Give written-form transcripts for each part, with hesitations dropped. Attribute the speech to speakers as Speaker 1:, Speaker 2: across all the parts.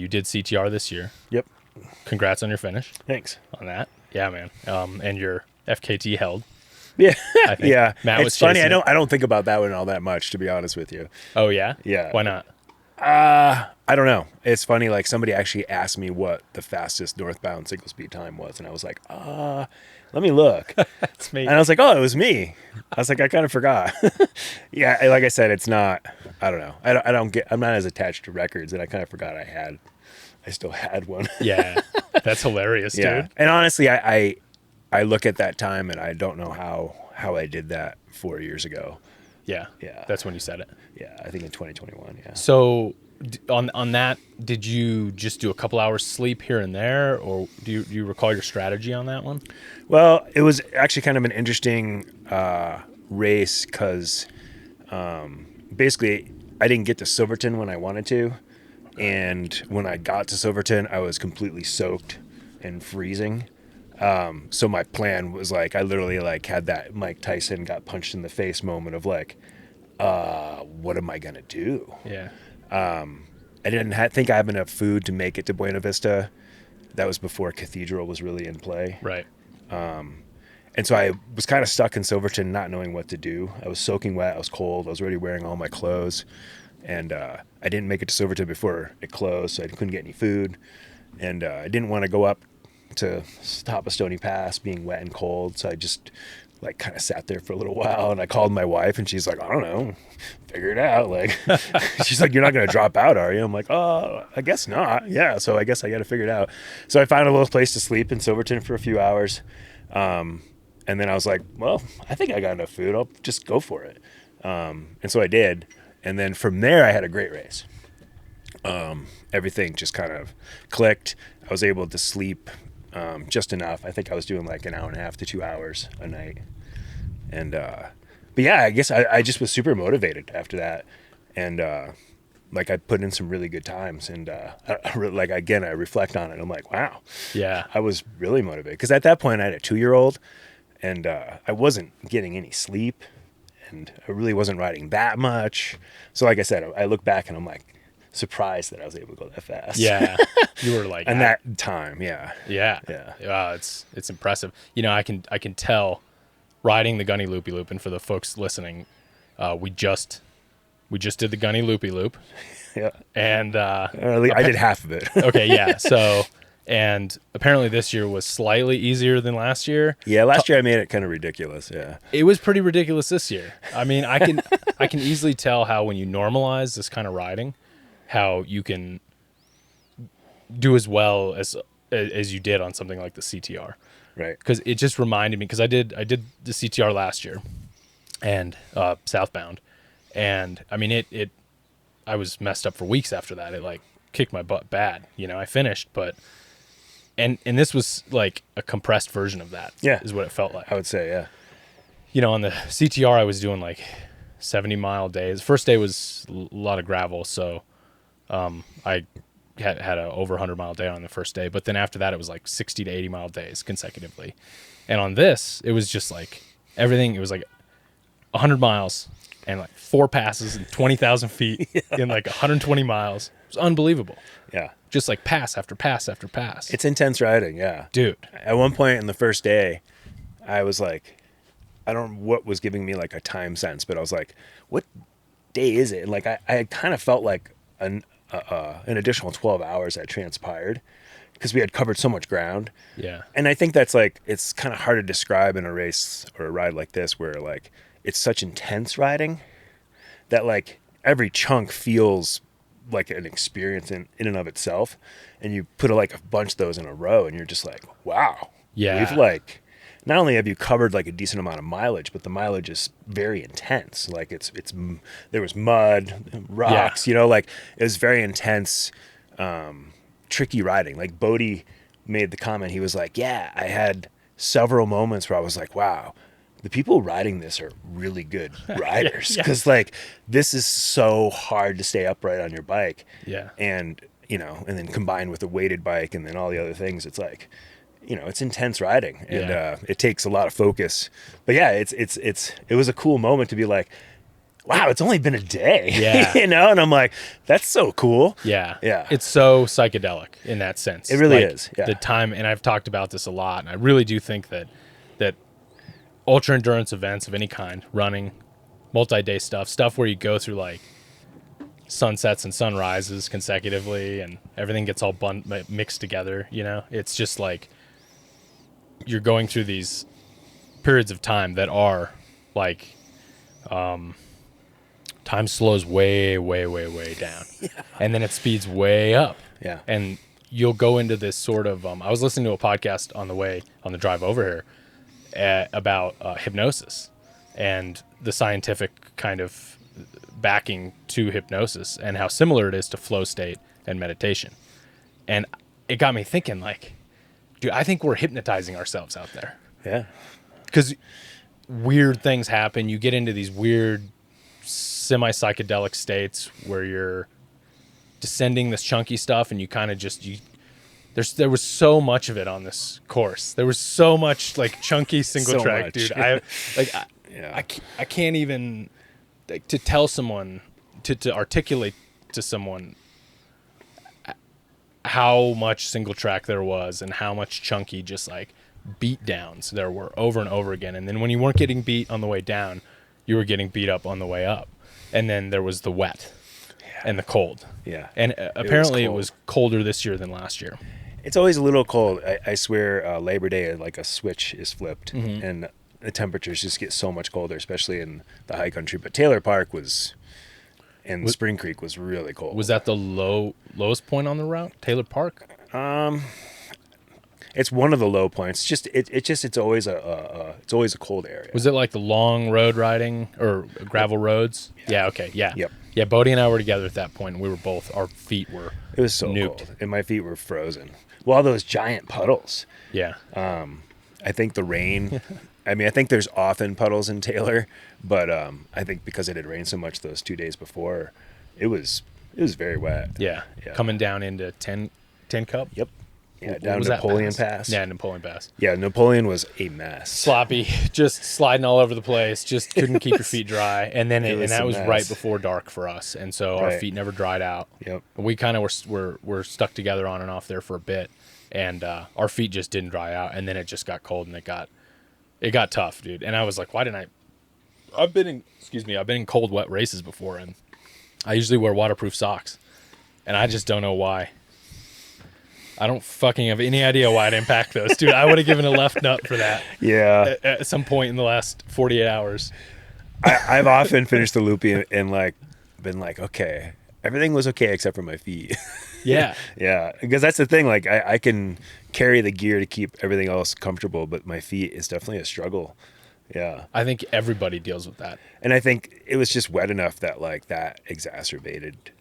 Speaker 1: you did CTR this year.
Speaker 2: Yep.
Speaker 1: Congrats on your finish.
Speaker 2: Thanks.
Speaker 1: On that. Yeah, man. And your FKT held.
Speaker 2: Yeah.
Speaker 1: I think.
Speaker 2: Yeah.
Speaker 1: Matt was
Speaker 2: It's funny.
Speaker 1: chasing it.
Speaker 2: I don't think about that one all that much, to be honest with you.
Speaker 1: Oh, yeah?
Speaker 2: Yeah.
Speaker 1: Why not?
Speaker 2: I don't know. It's funny. Like somebody actually asked me what the fastest northbound single speed time was. And I was like, let me look.
Speaker 1: It's me.
Speaker 2: And I was like, oh, it was me. I was like, I kind of forgot. Yeah. Like I said, it's not, I don't know. I'm not as attached to records, and I kind of forgot I still had one.
Speaker 1: Yeah. That's hilarious,
Speaker 2: Yeah.
Speaker 1: dude.
Speaker 2: And honestly, I look at that time and I don't know how I did that 4 years ago.
Speaker 1: Yeah.
Speaker 2: Yeah.
Speaker 1: That's when you said it.
Speaker 2: Yeah. I think in 2021. Yeah.
Speaker 1: So on that, did you just do a couple hours sleep here and there, or do you recall your strategy on that one?
Speaker 2: Well, it was actually kind of an interesting race because basically I didn't get to Silverton when I wanted to. And when I got to Silverton, I was completely soaked and freezing. So my plan was like, I literally like had that Mike Tyson got punched in the face moment of like, what am I going to do?
Speaker 1: Yeah.
Speaker 2: I didn't think I have enough food to make it to Buena Vista. That was before Cathedral was really in play.
Speaker 1: Right.
Speaker 2: And so I was kind of stuck in Silverton, not knowing what to do. I was soaking wet. I was cold. I was already wearing all my clothes. And I didn't make it to Silverton before it closed, so I couldn't get any food. And I didn't want to go up to top of Stony Pass being wet and cold. So I just like kind of sat there for a little while, and I called my wife, and she's like, I don't know, figure it out. Like, she's like, you're not going to drop out, are you? I'm like, oh, I guess not. Yeah. So I guess I got to figure it out. So I found a little place to sleep in Silverton for a few hours. And then I was like, well, I think I got enough food. I'll just go for it. And so I did. And then from there, I had a great race. Everything just kind of clicked. I was able to sleep just enough. I think I was doing like an hour and a half to 2 hours a night. And but yeah, I guess I just was super motivated after that. And like I put in some really good times. And like, again, I reflect on it. I'm like, wow.
Speaker 1: Yeah.
Speaker 2: I was really motivated. Because at that point, I had a 2-year-old. And I wasn't getting any sleep. And I really wasn't riding that much. So like I said, I look back and I'm like surprised that I was able to go that fast.
Speaker 1: Yeah. You were like,
Speaker 2: and that time. Yeah.
Speaker 1: Yeah.
Speaker 2: Yeah.
Speaker 1: Wow, it's impressive. You know, I can tell riding the Gunny Loopy Loop, and for the folks listening, we just did the Gunny Loopy Loop.
Speaker 2: Yeah.
Speaker 1: And
Speaker 2: I did half of it.
Speaker 1: okay, yeah. So and apparently this year was slightly easier than last year.
Speaker 2: Yeah, last year I made it kind of ridiculous. Yeah.
Speaker 1: It was pretty ridiculous this year. I mean, I can easily tell how when you normalize this kind of riding, how you can do as well as you did on something like the CTR.
Speaker 2: Right.
Speaker 1: Because it just reminded me, because I did the CTR last year, and southbound, and I mean I was messed up for weeks after that. It like kicked my butt bad. You know, I finished, but and this was like a compressed version of that.
Speaker 2: Yeah.
Speaker 1: Is what it felt like.
Speaker 2: I would say, yeah.
Speaker 1: You know, on the CTR I was doing like 70-mile days. First day was a lot of gravel, so I had a over 100-mile day on the first day, but then after that it was like 60 to 80-mile days consecutively. And on this, it was just like everything. It was like 100 miles and like 4 passes and 20,000 feet in like 120 miles. It was unbelievable.
Speaker 2: Yeah.
Speaker 1: Just like pass after pass after pass.
Speaker 2: It's intense riding, yeah.
Speaker 1: Dude.
Speaker 2: At one point in the first day, I was like, I don't know what was giving me like a time sense, but I was like, what day is it? And like I kind of felt like an additional 12 hours had transpired because we had covered so much ground.
Speaker 1: Yeah.
Speaker 2: And I think that's like, it's kind of hard to describe in a race or a ride like this where like it's such intense riding that like every chunk feels like an experience in and of itself. And you put like a bunch of those in a row and you're just like, wow.
Speaker 1: Yeah.
Speaker 2: We've like, not only have you covered like a decent amount of mileage, but the mileage is very intense. Like there was mud, rocks, you know, like it was very intense, tricky riding. Like Bodhi made the comment. He was like, yeah, I had several moments where I was like, wow, the people riding this are really good riders. Cause like, this is so hard to stay upright on your bike.
Speaker 1: Yeah. And,
Speaker 2: you know, and then combined with a weighted bike and then all the other things, it's like, you know, it's intense riding and it takes a lot of focus. But yeah, it was a cool moment to be like, wow, it's only been a day.
Speaker 1: Yeah.
Speaker 2: You know, and I'm like, that's so cool.
Speaker 1: Yeah.
Speaker 2: Yeah.
Speaker 1: It's so psychedelic in that sense.
Speaker 2: It really is. Yeah.
Speaker 1: The time, and I've talked about this a lot, and I really do think that ultra endurance events of any kind, running, multi-day stuff where you go through like sunsets and sunrises consecutively and everything gets all mixed together, you know? It's just like you're going through these periods of time that are like time slows way, way, way, way down. Yeah. And then it speeds way up.
Speaker 2: Yeah.
Speaker 1: And you'll go into this sort of I was listening to a podcast on the drive over here about hypnosis and the scientific kind of backing to hypnosis and how similar it is to flow state and meditation. And it got me thinking, like, dude, I think we're hypnotizing ourselves out there.
Speaker 2: Yeah.
Speaker 1: Because weird things happen. You get into these weird semi-psychedelic states where you're descending this chunky stuff and you kind of just there was so much of it on this course. There was so much like chunky single track, dude. I can't even like, to tell someone to articulate to someone how much single track there was and how much chunky just like beat downs there were over and over again. And then when you weren't getting beat on the way down, you were getting beat up on the way up. And then there was the wet and the cold.
Speaker 2: Yeah.
Speaker 1: And apparently it was colder this year than last year.
Speaker 2: It's always a little cold. I swear Labor Day, like a switch is flipped and the temperatures just get so much colder, especially in the high country. But Taylor Park and Spring Creek was really cold.
Speaker 1: Was that the lowest point on the route, Taylor Park?
Speaker 2: It's one of the low points. It's always a cold area.
Speaker 1: Was it like the long road riding or gravel roads? Yeah. Okay. Yeah.
Speaker 2: Yep.
Speaker 1: Yeah. Bodhi and I were together at that point. And we were our feet were.
Speaker 2: It was so
Speaker 1: nuked.
Speaker 2: cold, and my feet were frozen. Well, all those giant puddles.
Speaker 1: Yeah.
Speaker 2: I think the rain. I mean, I think there's often puddles in Taylor, but I think because it had rained so much those 2 days before, it was very wet.
Speaker 1: Yeah. Coming down into 10 Cup.
Speaker 2: Yep. Yeah,
Speaker 1: What
Speaker 2: down
Speaker 1: was
Speaker 2: Napoleon
Speaker 1: that
Speaker 2: Pass.
Speaker 1: Yeah, Napoleon Pass.
Speaker 2: Yeah, Napoleon was a mess.
Speaker 1: Sloppy, just sliding all over the place. Just couldn't keep your feet dry, and then that was
Speaker 2: mess.
Speaker 1: right before dark for us, and so our
Speaker 2: Right.
Speaker 1: feet never dried out.
Speaker 2: Yep.
Speaker 1: We kind of were stuck together on and off there for a bit, and our feet just didn't dry out, and then it just got cold and it got tough, dude. And I was like, why didn't I've been in cold, wet races before, and I usually wear waterproof socks, and I just don't know why. I don't fucking have any idea why I'd impact those, dude. I would have given a left nut for that.
Speaker 2: Yeah.
Speaker 1: At some point in the last 48 hours.
Speaker 2: I've often finished the Loopy and like been like, okay, everything was okay except for my feet.
Speaker 1: Yeah.
Speaker 2: Yeah, because that's the thing. Like I can carry the gear to keep everything else comfortable, but my feet is definitely a struggle. Yeah.
Speaker 1: I think everybody deals with that.
Speaker 2: And I think it was just wet enough that like that exacerbated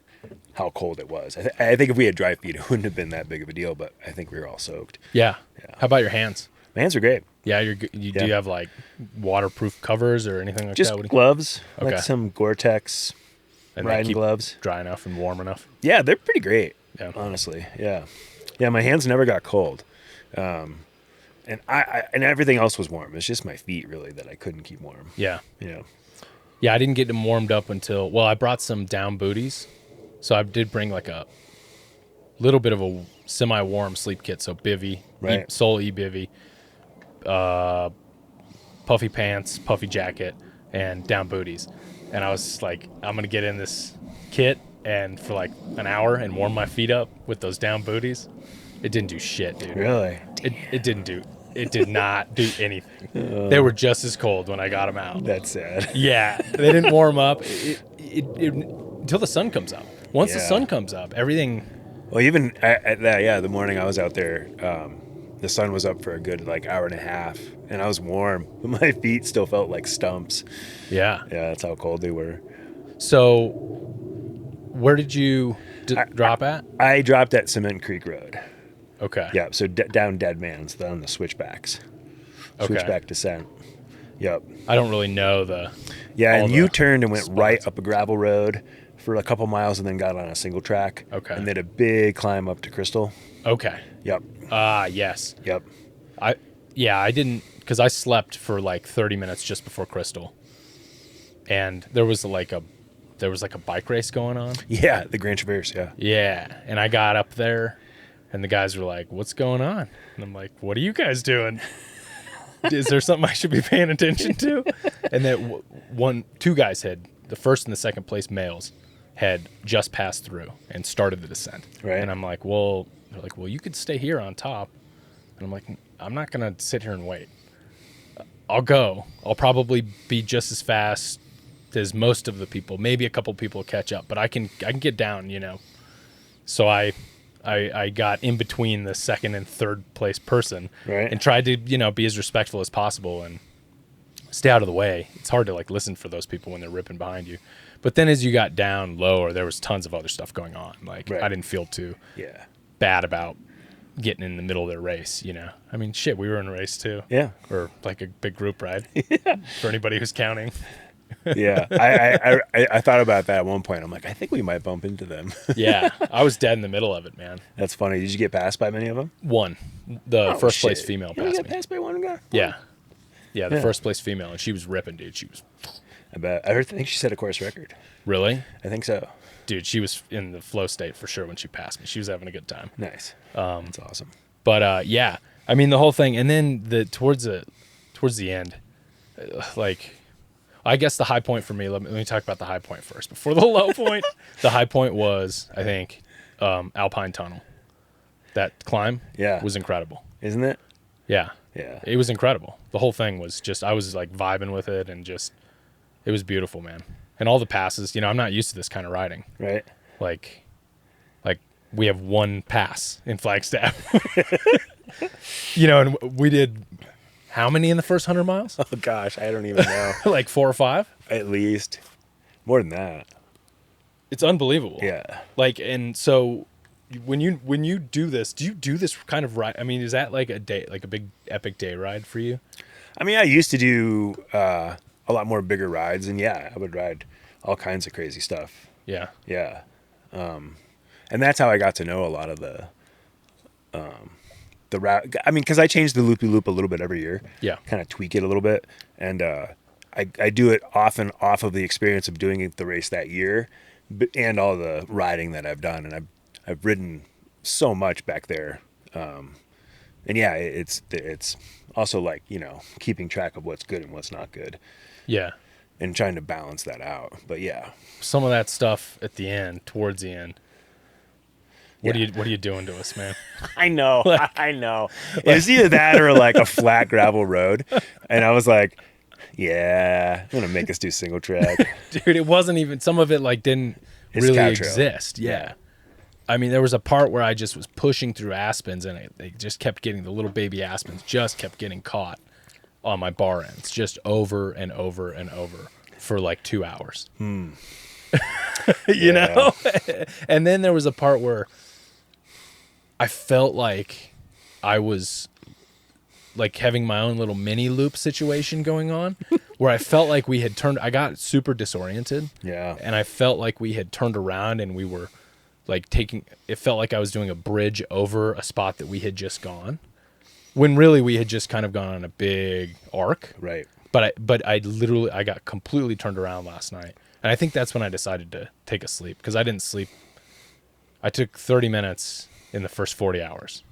Speaker 2: how cold it was. I think if we had dry feet, it wouldn't have been that big of a deal, but I think we were all soaked.
Speaker 1: Yeah. How about your hands?
Speaker 2: My hands are great.
Speaker 1: Yeah, do you have like waterproof covers or anything like
Speaker 2: Just
Speaker 1: that?
Speaker 2: gloves,
Speaker 1: Okay.
Speaker 2: like some Gore-Tex
Speaker 1: And they
Speaker 2: riding
Speaker 1: keep
Speaker 2: gloves.
Speaker 1: dry enough and warm enough.
Speaker 2: Yeah, they're pretty great.
Speaker 1: Yeah.
Speaker 2: Honestly, yeah. My hands never got cold, and and everything else was warm. It's just my feet really that I couldn't keep warm.
Speaker 1: Yeah.
Speaker 2: You know.
Speaker 1: Yeah, I didn't get them warmed up until, I brought some down booties. So I did bring like a little bit of a semi-warm sleep kit. So bivy,
Speaker 2: Right.
Speaker 1: Soul E-bivy, puffy pants, puffy jacket, and down booties. And I was like, I'm going to get in this kit and for like an hour and warm my feet up with those down booties. It didn't do shit, dude.
Speaker 2: Really?
Speaker 1: It did not do anything. They were just as cold when I got them out.
Speaker 2: That's sad.
Speaker 1: Yeah, they didn't warm up until the sun comes up. Once the
Speaker 2: Yeah.
Speaker 1: sun comes up, everything.
Speaker 2: Well, even at that, the morning I was out there, the sun was up for a good like hour and a half, and I was warm, but my feet still felt like stumps.
Speaker 1: Yeah.
Speaker 2: Yeah, that's how cold they were.
Speaker 1: So, where did you drop at?
Speaker 2: I dropped at Cement Creek Road.
Speaker 1: Okay.
Speaker 2: Yeah, so down Dead Man's, on the switchbacks.
Speaker 1: Okay.
Speaker 2: Switchback descent. Yep.
Speaker 1: I don't really know the.
Speaker 2: Yeah,
Speaker 1: all
Speaker 2: and
Speaker 1: the
Speaker 2: you turned and went
Speaker 1: spots.
Speaker 2: right up a gravel road for a couple miles and then got on a single track.
Speaker 1: Okay.
Speaker 2: And then a big climb up to Crystal.
Speaker 1: Okay.
Speaker 2: Yep.
Speaker 1: Yes.
Speaker 2: Yep.
Speaker 1: I didn't, because I slept for like 30 minutes just before Crystal. and there was like a bike race going on.
Speaker 2: Yeah, the Grand Traverse. Yeah.
Speaker 1: Yeah, and I got up there, and the guys were like, "What's going on?" And I'm like, "What are you guys doing? Is there something I should be paying attention to?" And then two guys had, the first and the second place males had just passed through and started the descent.
Speaker 2: Right.
Speaker 1: And I'm like, "Well," they're like, "Well, you could stay here on top." And I'm like, "I'm not gonna sit here and wait. I'll go. I'll probably be just as fast as most of the people. Maybe a couple people catch up, but I can get down, you know." So I got in between the second and third place person,
Speaker 2: Right.
Speaker 1: and tried to, you know, be as respectful as possible and stay out of the way. It's hard to like listen for those people when they're ripping behind you. But then as you got down lower, there was tons of other stuff going on. Like
Speaker 2: Right.
Speaker 1: I didn't feel too
Speaker 2: Yeah.
Speaker 1: bad about getting in the middle of their race, you know. I mean, shit, we were in a race too.
Speaker 2: Yeah.
Speaker 1: Or like a big group ride. For anybody who's counting.
Speaker 2: Yeah. I thought about that at one point. I'm like, I think we might bump into them.
Speaker 1: Yeah, I was dead in the middle of it, man.
Speaker 2: That's funny. Did you get passed by many of them?
Speaker 1: One, the
Speaker 2: Oh,
Speaker 1: first place
Speaker 2: shit.
Speaker 1: female
Speaker 2: You
Speaker 1: passed
Speaker 2: got
Speaker 1: me.
Speaker 2: passed by one guy?
Speaker 1: Yeah, the
Speaker 2: Yeah.
Speaker 1: first place female, and she was ripping, dude. She was
Speaker 2: I bet. I think she set a course record.
Speaker 1: really,
Speaker 2: I think so.
Speaker 1: dude. She was in the flow state for sure when she passed me. She was having a good time.
Speaker 2: Nice. That's awesome.
Speaker 1: But yeah, I mean the whole thing, and then towards the end, like. I guess the high point for me, let me talk about the high point first. Before the low point, the high point was, I think, Alpine Tunnel. That climb
Speaker 2: Yeah.
Speaker 1: was incredible.
Speaker 2: Isn't it?
Speaker 1: Yeah.
Speaker 2: Yeah.
Speaker 1: It was incredible. The whole thing was just, I was like vibing with it, and just, it was beautiful, man. And all the passes, you know, I'm not used to this kind of riding.
Speaker 2: Right.
Speaker 1: Like we have one pass in Flagstaff. You know, and we did how many in the first 100 miles?
Speaker 2: Oh gosh, I don't even know.
Speaker 1: Like 4 or 5?
Speaker 2: At least more than that.
Speaker 1: It's unbelievable.
Speaker 2: Yeah.
Speaker 1: Like, and so when you do this, do you do this kind of ride? I mean, is that like a day, like a big epic day ride for you?
Speaker 2: I mean, I used to do a lot more bigger rides, and yeah, I would ride all kinds of crazy stuff.
Speaker 1: Yeah.
Speaker 2: Yeah. And that's how I got to know a lot of the route. I mean, because I change the loopy loop a little bit every year.
Speaker 1: Yeah.
Speaker 2: Kind of tweak it a little bit, and I do it often off of the experience of doing the race that year, and all the riding that I've done, and I've ridden so much back there. And yeah, it's also like, you know, keeping track of what's good and what's not good,
Speaker 1: Yeah.
Speaker 2: and trying to balance that out. But yeah.
Speaker 1: Some of that stuff at the end, towards the end. What
Speaker 2: Yeah.
Speaker 1: are you doing to us, man?
Speaker 2: I know. I know. It was either that or like a flat gravel road. And I was like, yeah, I'm going to make us do single track.
Speaker 1: Dude, it wasn't even, some of it like didn't
Speaker 2: It's
Speaker 1: really
Speaker 2: cow trail.
Speaker 1: exist. Yeah. I mean, there was a part where I just was pushing through aspens, and they just kept getting, the little baby aspens just kept getting caught on my bar ends, just over and over and over for like 2 hours. You know? And then there was a part where I felt like I was like having my own little mini loop situation going on, where I felt like we had turned, I got super disoriented.
Speaker 2: Yeah.
Speaker 1: And I felt like we had turned around, and we were like it felt like I was doing a bridge over a spot that we had just gone, when really we had just kind of gone on a big arc.
Speaker 2: Right.
Speaker 1: But I literally, I got completely turned around last night. And I think that's when I decided to take a sleep, because I didn't sleep. I took 30 minutes in the first 40 hours,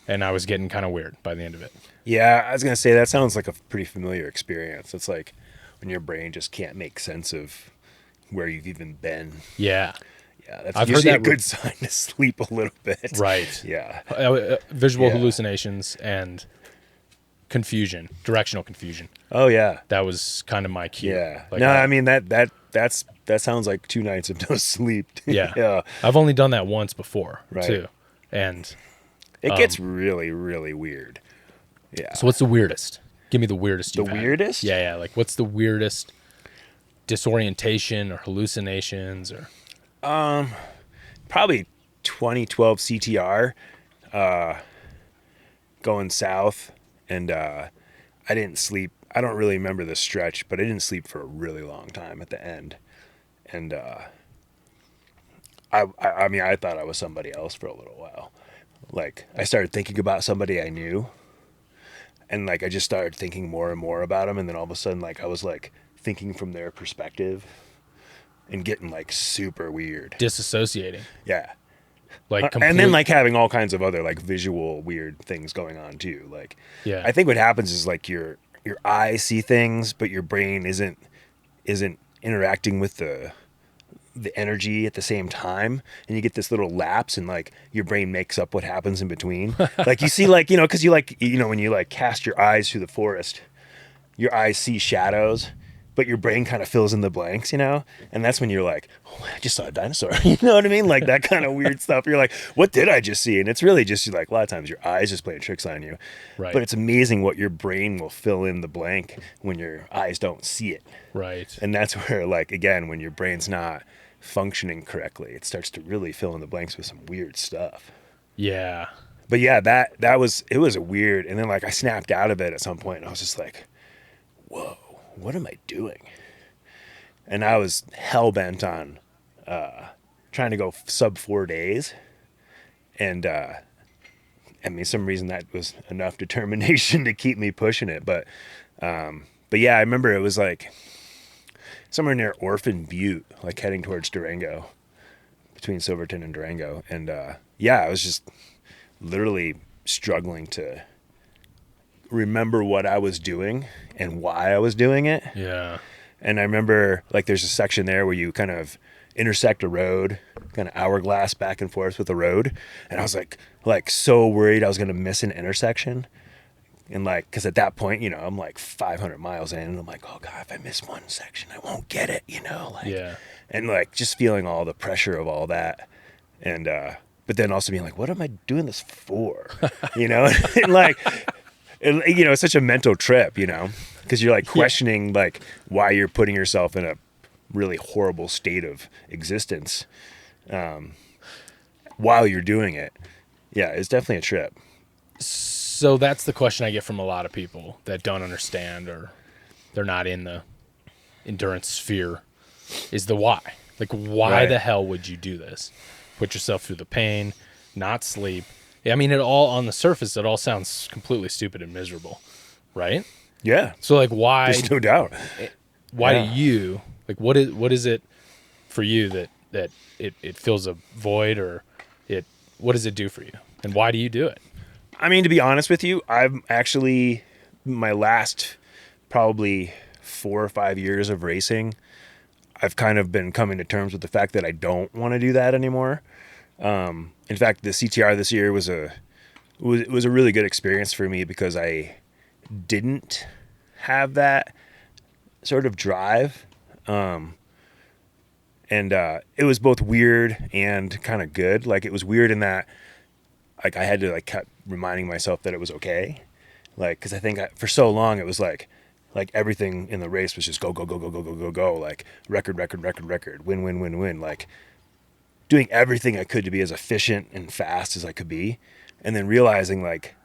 Speaker 1: and I was getting kind of weird by the end of it.
Speaker 2: Yeah, I was going to say, that sounds like a pretty familiar experience. It's like when your brain just can't make sense of where you've even been.
Speaker 1: Yeah.
Speaker 2: Yeah, that's
Speaker 1: I've heard
Speaker 2: usually a
Speaker 1: that
Speaker 2: good sign to sleep a little bit.
Speaker 1: Right.
Speaker 2: Yeah.
Speaker 1: Visual
Speaker 2: Yeah.
Speaker 1: hallucinations and confusion, directional confusion.
Speaker 2: Oh yeah.
Speaker 1: That was kind of my cue.
Speaker 2: Yeah.
Speaker 1: Like,
Speaker 2: No, I mean that sounds like 2 nights of no sleep.
Speaker 1: Yeah.
Speaker 2: Yeah.
Speaker 1: I've only done that once before,
Speaker 2: Right.
Speaker 1: too. And
Speaker 2: It gets really, really weird. Yeah.
Speaker 1: so what's the weirdest? Give me the weirdest
Speaker 2: The
Speaker 1: you've had.
Speaker 2: weirdest?
Speaker 1: Yeah. Like, what's the weirdest disorientation or hallucinations or...
Speaker 2: Probably 2012 CTR going south, and I didn't sleep. I don't really remember the stretch, but I didn't sleep for a really long time at the end. And I mean, I thought I was somebody else for a little while. Like, I started thinking about somebody I knew, and like I just started thinking more and more about him, and then all of a sudden, like, I was like thinking from their perspective and getting like super weird.
Speaker 1: Disassociating.
Speaker 2: Yeah.
Speaker 1: Like
Speaker 2: And then like having all kinds of other like visual weird things going on too. Like,
Speaker 1: yeah.
Speaker 2: I think what happens is like your eyes see things, but your brain isn't interacting with the energy at the same time, and you get this little lapse, and like your brain makes up what happens in between. Like you see, like, you know, because you like, you know, when you like cast your eyes through the forest, your eyes see shadows, but your brain kind of fills in the blanks, you know? And that's when you're like, oh, I just saw a dinosaur. You know what I mean? Like that kind of weird stuff. You're like, what did I just see? And it's really just like a lot of times your eyes just playing tricks on you.
Speaker 1: Right.
Speaker 2: But it's amazing what your brain will fill in the blank when your eyes don't see it.
Speaker 1: Right.
Speaker 2: And that's where, like, again, when your brain's not functioning correctly, it starts to really fill in the blanks with some weird stuff.
Speaker 1: Yeah.
Speaker 2: But yeah, that was, it was a weird, and then like I snapped out of it at some point, and I was just like, whoa, what am I doing? And I was hell bent on trying to go sub 4 days. And I mean, some reason that was enough determination to keep me pushing it. But yeah, I remember it was like somewhere near Orphan Butte, like heading towards Durango, between Silverton and Durango. And yeah, I was just literally struggling to remember what I was doing and why I was doing it.
Speaker 1: Yeah.
Speaker 2: And I remember like there's a section there where you kind of intersect a road, kind of hourglass back and forth with the road. And I was like so worried I was going to miss an intersection. And like, because at that point, you know, I'm like 500 miles in, and I'm like, oh God, if I miss one section, I won't get it, you know? Like,
Speaker 1: Yeah.
Speaker 2: And like just feeling all the pressure of all that. And, but then also being like, what am I doing this for? You know? And like, you know, it's such a mental trip, you know, because you're like questioning like why you're putting yourself in a really horrible state of existence while you're doing it. Yeah, it's definitely a trip.
Speaker 1: So that's the question I get from a lot of people that don't understand, or they're not in the endurance sphere, is the why. Like, why
Speaker 2: Right.
Speaker 1: the hell would you do this? Put yourself through the pain, not sleep. I mean, it all, on the surface, it all sounds completely stupid and miserable, right?
Speaker 2: Yeah,
Speaker 1: So like, why,
Speaker 2: there's no doubt.
Speaker 1: why
Speaker 2: Yeah.
Speaker 1: do you, like, what is it for you that it fills a void, or what does it do for you? And why do you do it?
Speaker 2: I mean, to be honest with you, I'm actually, my last probably 4 or 5 years of racing, I've kind of been coming to terms with the fact that I don't want to do that anymore. In fact, the CTR this year was a really good experience for me because I didn't have that sort of drive. And it was both weird and kind of good. Like, it was weird in that, like, I had to like keep reminding myself that it was okay. Like, cause I think for so long it was like everything in the race was just go, go, go, go, go, go, go, go. Like record, win, win, win, win. Like doing everything I could to be as efficient and fast as I could be. And then realizing like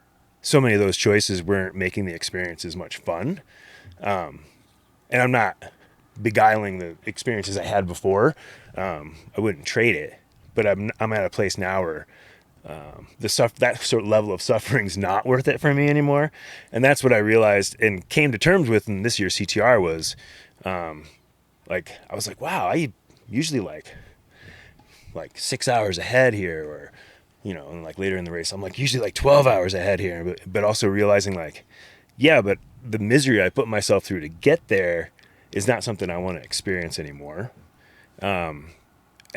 Speaker 2: so many of those choices weren't making the experience as much fun. And I'm not beguiling the experiences I had before. I wouldn't trade it, but I'm at a place now where that sort of level of suffering is not worth it for me anymore. And that's what I realized and came to terms with in this year's CTR was, like, I was like, wow, I usually like 6 hours ahead here, or, you know, and like later in the race, I'm like usually like 12 hours ahead here, but also realizing like, yeah, but the misery I put myself through to get there is not something I want to experience anymore. And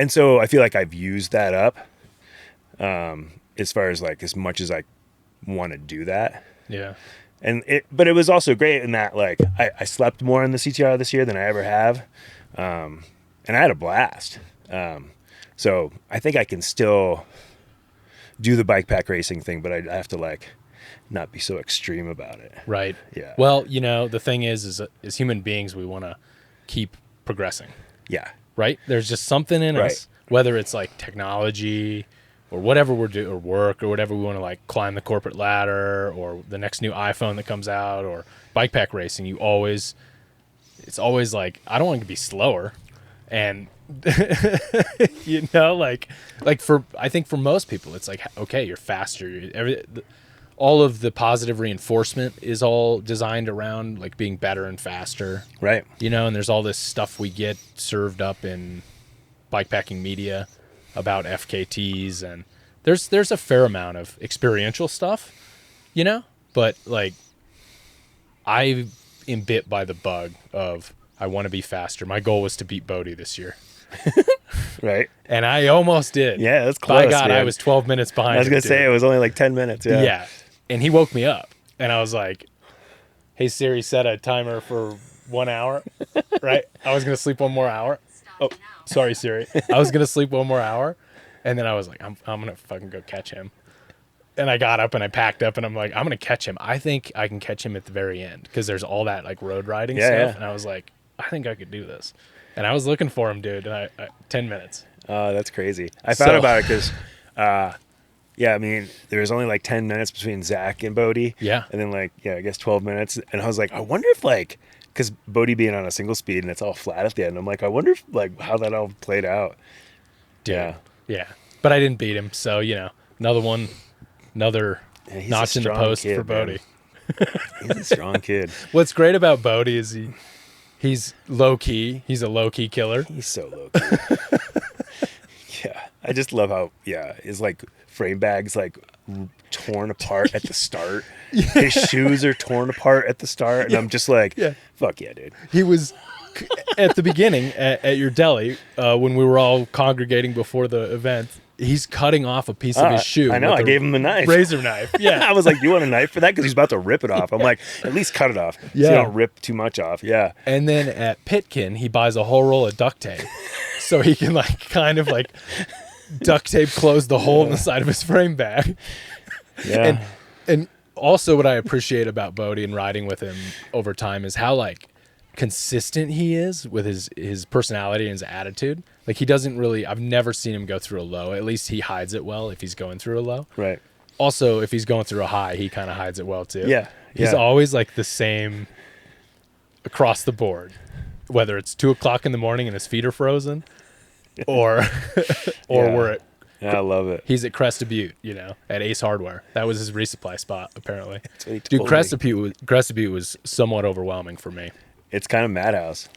Speaker 2: so I feel like I've used that up. As far as like as much as I want to do that.
Speaker 1: Yeah.
Speaker 2: But it was also great in that like I slept more in the CTR this year than I ever have. And I had a blast. So I think I can still do the bike pack racing thing, but I have to like not be so extreme about it.
Speaker 1: Right.
Speaker 2: Yeah.
Speaker 1: Well, you know, the thing is as human beings, we want to keep progressing.
Speaker 2: Yeah.
Speaker 1: Right. There's just something in
Speaker 2: Right.
Speaker 1: us, whether it's like technology or whatever we're doing, or work, or whatever we want to like climb the corporate ladder, or the next new iPhone that comes out, or bike pack racing. It's always like, I don't want to be slower. And you know, like I think for most people, it's like, okay, you're faster. all of the positive reinforcement is all designed around like being better and faster.
Speaker 2: Right.
Speaker 1: You know, and there's all this stuff we get served up in bikepacking media about FKTs, and there's a fair amount of experiential stuff, you know, but like I am bit by the bug of I want to be faster. My goal was to beat Bodhi this year.
Speaker 2: Right.
Speaker 1: And I almost did.
Speaker 2: Yeah, that's close.
Speaker 1: By God,
Speaker 2: man.
Speaker 1: I was 12 minutes behind.
Speaker 2: I was going to say it was only like 10 minutes. Yeah.
Speaker 1: Yeah. And he woke me up and I was like, hey Siri, set a timer for 1 hour. Right? I was going to sleep one more hour. Oh, sorry Siri. I was going to sleep one more hour. And then I was like, I'm going to fucking go catch him. And I got up and I packed up and I'm like, I'm going to catch him. I think I can catch him at the very end because there's all that like road riding stuff.
Speaker 2: Yeah.
Speaker 1: And I was like, I think I could do this. And I was looking for him, dude. And I 10 minutes.
Speaker 2: That's crazy. I thought about it because, yeah, I mean, there was only like 10 minutes between Zach and Bodhi.
Speaker 1: Yeah.
Speaker 2: And then like, yeah, I guess 12 minutes. And I was like, I wonder if like, because Bodhi being on a single speed and it's all flat at the end, I'm like, I wonder if like how that all played out.
Speaker 1: Dude.
Speaker 2: Yeah.
Speaker 1: Yeah. But I didn't beat him. So, you know, another
Speaker 2: He's
Speaker 1: notch
Speaker 2: a
Speaker 1: in the
Speaker 2: strong
Speaker 1: post
Speaker 2: kid,
Speaker 1: for Bodhi.
Speaker 2: He's a strong kid.
Speaker 1: What's great about Bodhi is he's low key. He's a low key killer.
Speaker 2: He's so low key. Yeah. I just love how, his like frame bag's like torn apart at the start. His shoes are torn apart at the start. And I'm just like, fuck yeah, dude.
Speaker 1: He was at the beginning at your deli when we were all congregating before the event. He's cutting off a piece of his shoe.
Speaker 2: I know. I gave him a knife.
Speaker 1: Razor knife. Yeah.
Speaker 2: I was like, you want a knife for that? Because he's about to rip it off. I'm like, at least cut it off. So you don't rip too much off. Yeah.
Speaker 1: And then at Pitkin, he buys a whole roll of duct tape so he can like kind of like duct tape close the hole in the side of his frame bag.
Speaker 2: Yeah.
Speaker 1: And also what I appreciate about Bodhi and riding with him over time is how like consistent he is with his personality and his attitude. Like he doesn't really, I've never seen him go through a low. At least he hides it well if he's going through a low.
Speaker 2: Right.
Speaker 1: Also, if he's going through a high, he kind of hides it well too.
Speaker 2: Yeah.
Speaker 1: He's always like the same across the board, whether it's 2:00 in the morning and his feet are frozen or we're at,
Speaker 2: I love it.
Speaker 1: he's at Cresta Butte, you know, at Ace Hardware. That was his resupply spot, apparently.
Speaker 2: That's what he
Speaker 1: Dude,
Speaker 2: told me.
Speaker 1: Cresta Butte was somewhat overwhelming for me.
Speaker 2: It's kind of madhouse.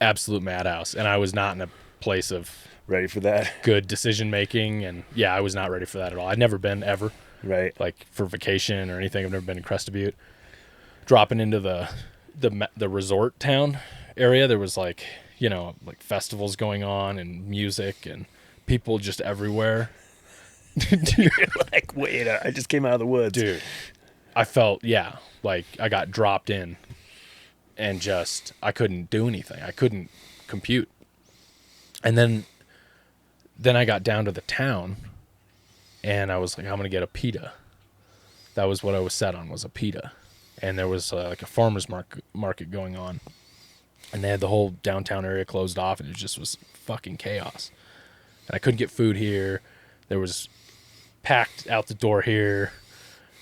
Speaker 1: Absolute madhouse. And I was not in a place of
Speaker 2: Ready for that?
Speaker 1: good decision making. And yeah, I was not ready for that at all. I'd never been ever.
Speaker 2: Right.
Speaker 1: Like for vacation or anything. I've never been in Cresta Butte. Dropping into the resort town area, there was like, you know, like festivals going on and music and people just everywhere.
Speaker 2: You're like, wait, I just came out of the woods.
Speaker 1: Dude, I felt, like I got dropped in and just, I couldn't do anything. I couldn't compute. And then I got down to the town and I was like, I'm going to get a pita. That was what I was set on, was a pita. And there was like a farmer's market going on. And they had the whole downtown area closed off and it just was fucking chaos. And I couldn't get food here. There was packed out the door here.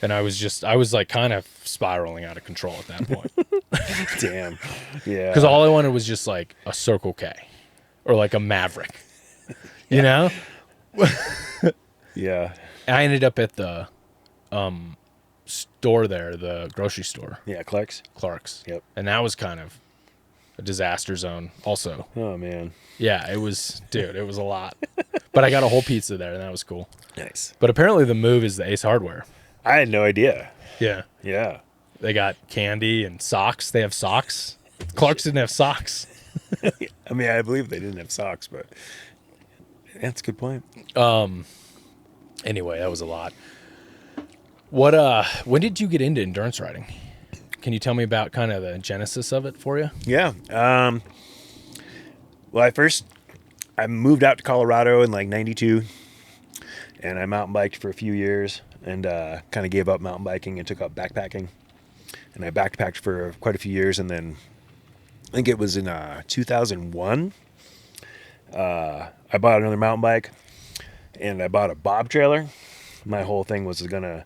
Speaker 1: And I was like kind of spiraling out of control at that point.
Speaker 2: Damn. Yeah.
Speaker 1: Because all I wanted was just like a Circle K or like a Maverick, you know?
Speaker 2: Yeah.
Speaker 1: I ended up at the store there, the grocery store.
Speaker 2: Yeah, Clark's.
Speaker 1: Yep. And that was kind of a disaster zone also.
Speaker 2: Oh, man.
Speaker 1: Yeah, it was a lot. But I got a whole pizza there and that was cool.
Speaker 2: Nice.
Speaker 1: But apparently the move is the Ace Hardware.
Speaker 2: I had no idea.
Speaker 1: Yeah.
Speaker 2: Yeah.
Speaker 1: They got candy and socks. They have socks. Clark's didn't have socks.
Speaker 2: I mean, I believe they didn't have socks, but that's a good point.
Speaker 1: Anyway, that was a lot. When did you get into endurance riding? Can you tell me about kind of the genesis of it for you?
Speaker 2: Yeah. Well, I moved out to Colorado in like 92 and I mountain biked for a few years and kind of gave up mountain biking and took up backpacking. And I backpacked for quite a few years. And then I think it was in 2001, I bought another mountain bike and I bought a bob trailer. My whole thing was I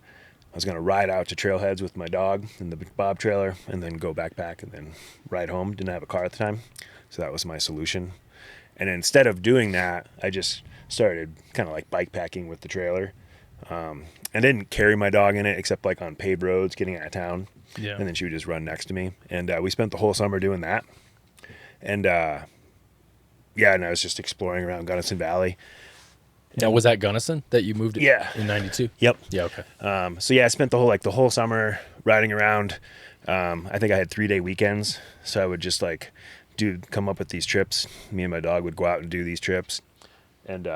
Speaker 2: was gonna ride out to trailheads with my dog in the bob trailer and then go backpack and then ride home. Didn't have a car at the time, so that was my solution. And instead of doing that, I just started kind of like bike packing with the trailer. I didn't carry my dog in it except like on paved roads getting out of town.
Speaker 1: Yeah.
Speaker 2: And then she would just run next to me. And we spent the whole summer doing that. And and I was just exploring around Gunnison Valley.
Speaker 1: Now, was that Gunnison that you moved in 92?
Speaker 2: Yep.
Speaker 1: Yeah, okay.
Speaker 2: I spent the whole summer riding around. I think I had 3-day weekends. So I would just like come up with these trips. Me and my dog would go out and do these trips. And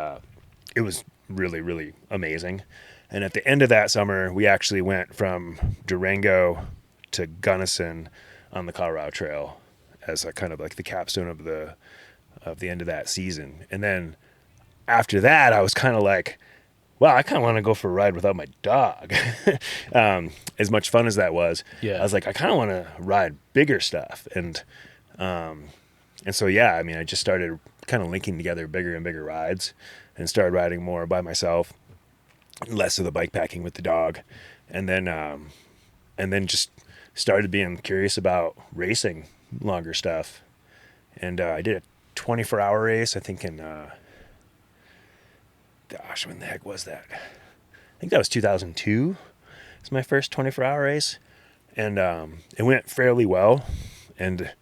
Speaker 2: it was really, really amazing. And at the end of that summer, we actually went from Durango to Gunnison on the Colorado Trail as a kind of like the capstone of the end of that season. And then after that, I was kind of like, wow, I kind of want to go for a ride without my dog. As much fun as that was,
Speaker 1: Yeah.
Speaker 2: I was like, I kind of want to ride bigger stuff. And so, yeah, I mean, I just started kind of linking together bigger and bigger rides and started riding more by myself, less of the bikepacking with the dog. And then just started being curious about racing longer stuff. And I did a 24-hour race, I think in, when the heck was that? I think that was 2002. It was my first 24-hour race. And it went fairly well. And,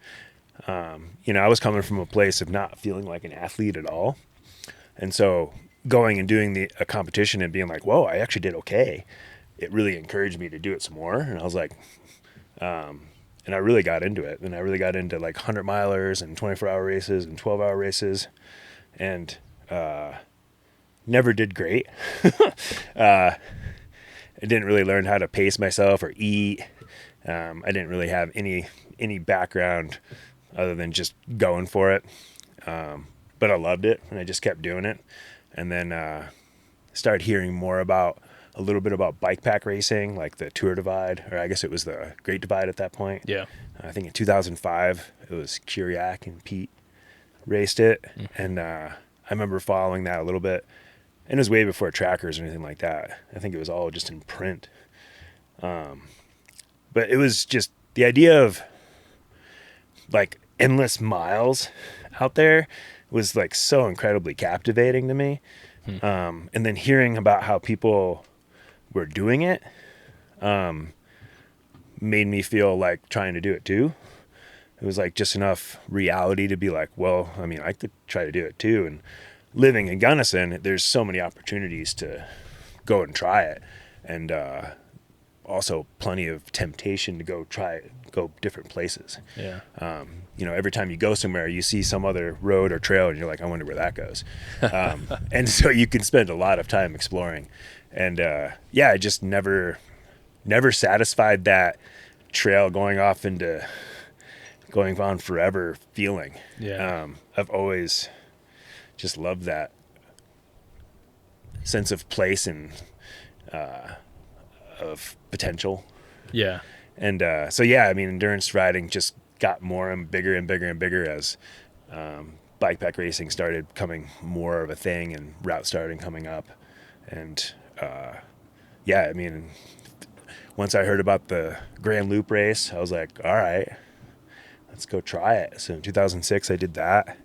Speaker 2: I was coming from a place of not feeling like an athlete at all. And so going and doing a competition and being like, whoa, I actually did okay. It really encouraged me to do it some more. And I was like, and I really got into it. And I really got into like 100 milers and 24-hour races and 12-hour races. And never did great. I didn't really learn how to pace myself or eat. I didn't really have any background other than just going for it. But I loved it and I just kept doing it. And then started hearing more a little bit about bike pack racing, like the Tour Divide, or I guess it was the Great Divide at that point.
Speaker 1: Yeah.
Speaker 2: I think in 2005, it was Kiriak and Pete raced it. And I remember following that a little bit. And it was way before trackers or anything like that. I think it was all just in print. But it was just the idea of like endless miles out there was like so incredibly captivating to me. And then hearing about how people were doing it made me feel like trying to do it too. It was like just enough reality to be like, well, I mean, I could try to do it too. And living in Gunnison, there's so many opportunities to go and try it. And also plenty of temptation to go different places.
Speaker 1: Yeah.
Speaker 2: Every time you go somewhere, you see some other road or trail and you're like, I wonder where that goes. And so you can spend a lot of time exploring. And I just never satisfied that trail going on forever feeling.
Speaker 1: Yeah.
Speaker 2: I've always just loved that sense of place and of potential.
Speaker 1: Yeah.
Speaker 2: And endurance riding just got more and bigger and bigger and bigger as bike pack racing started becoming more of a thing and route starting coming up. And once I heard about the Grand Loop race, I was like, all right, let's go try it. So in 2006, I did that.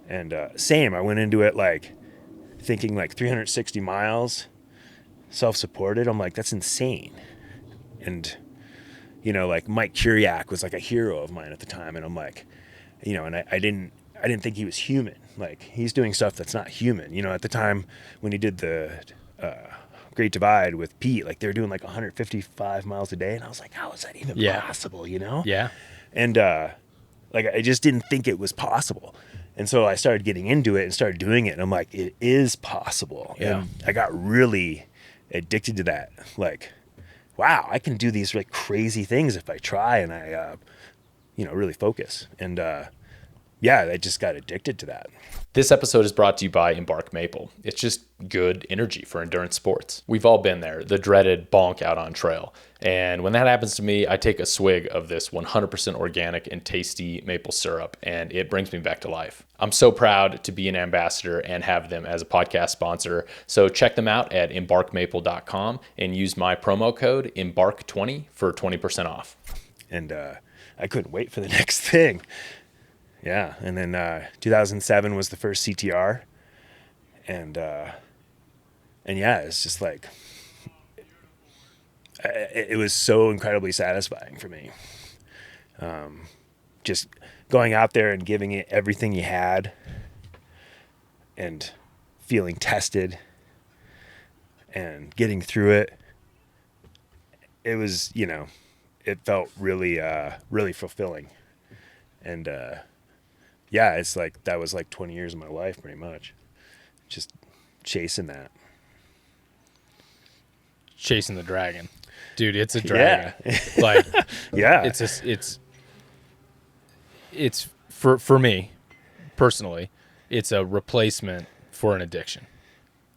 Speaker 2: And I went into it like thinking like 360 miles self-supported. I'm like, that's insane. And like Mike Kiriak was like a hero of mine at the time. And I'm like, and I didn't think he was human. Like he's doing stuff that's not human. At the time when he did the Great Divide with Pete, like they were doing like 155 miles a day. And I was like, how is that even possible?
Speaker 1: Yeah.
Speaker 2: And I just didn't think it was possible. And so I started getting into it and started doing it. And I'm like, it is possible.
Speaker 1: Yeah.
Speaker 2: And I got really addicted to that. Like, wow, I can do these like crazy things if I try and I, really focus. And I just got addicted to that.
Speaker 1: This episode is brought to you by Embark Maple. It's just good energy for endurance sports. We've all been there, the dreaded bonk out on trail. And when that happens to me, I take a swig of this 100% organic and tasty maple syrup, and it brings me back to life. I'm so proud to be an ambassador and have them as a podcast sponsor. So check them out at embarkmaple.com and use my promo code EMBARK20 for 20% off.
Speaker 2: And I couldn't wait for the next thing. Yeah, and then 2007 was the first CTR, and And yeah, it's just like, it was so incredibly satisfying for me. Just going out there and giving it everything you had and feeling tested and getting through it. It was, it felt really, really fulfilling. And, yeah, it's like, that was like 20 years of my life pretty much. Just chasing that.
Speaker 1: Chasing the dragon. Dude, it's a dragon.
Speaker 2: Yeah.
Speaker 1: Like,
Speaker 2: Yeah.
Speaker 1: It's for me personally, it's a replacement for an addiction.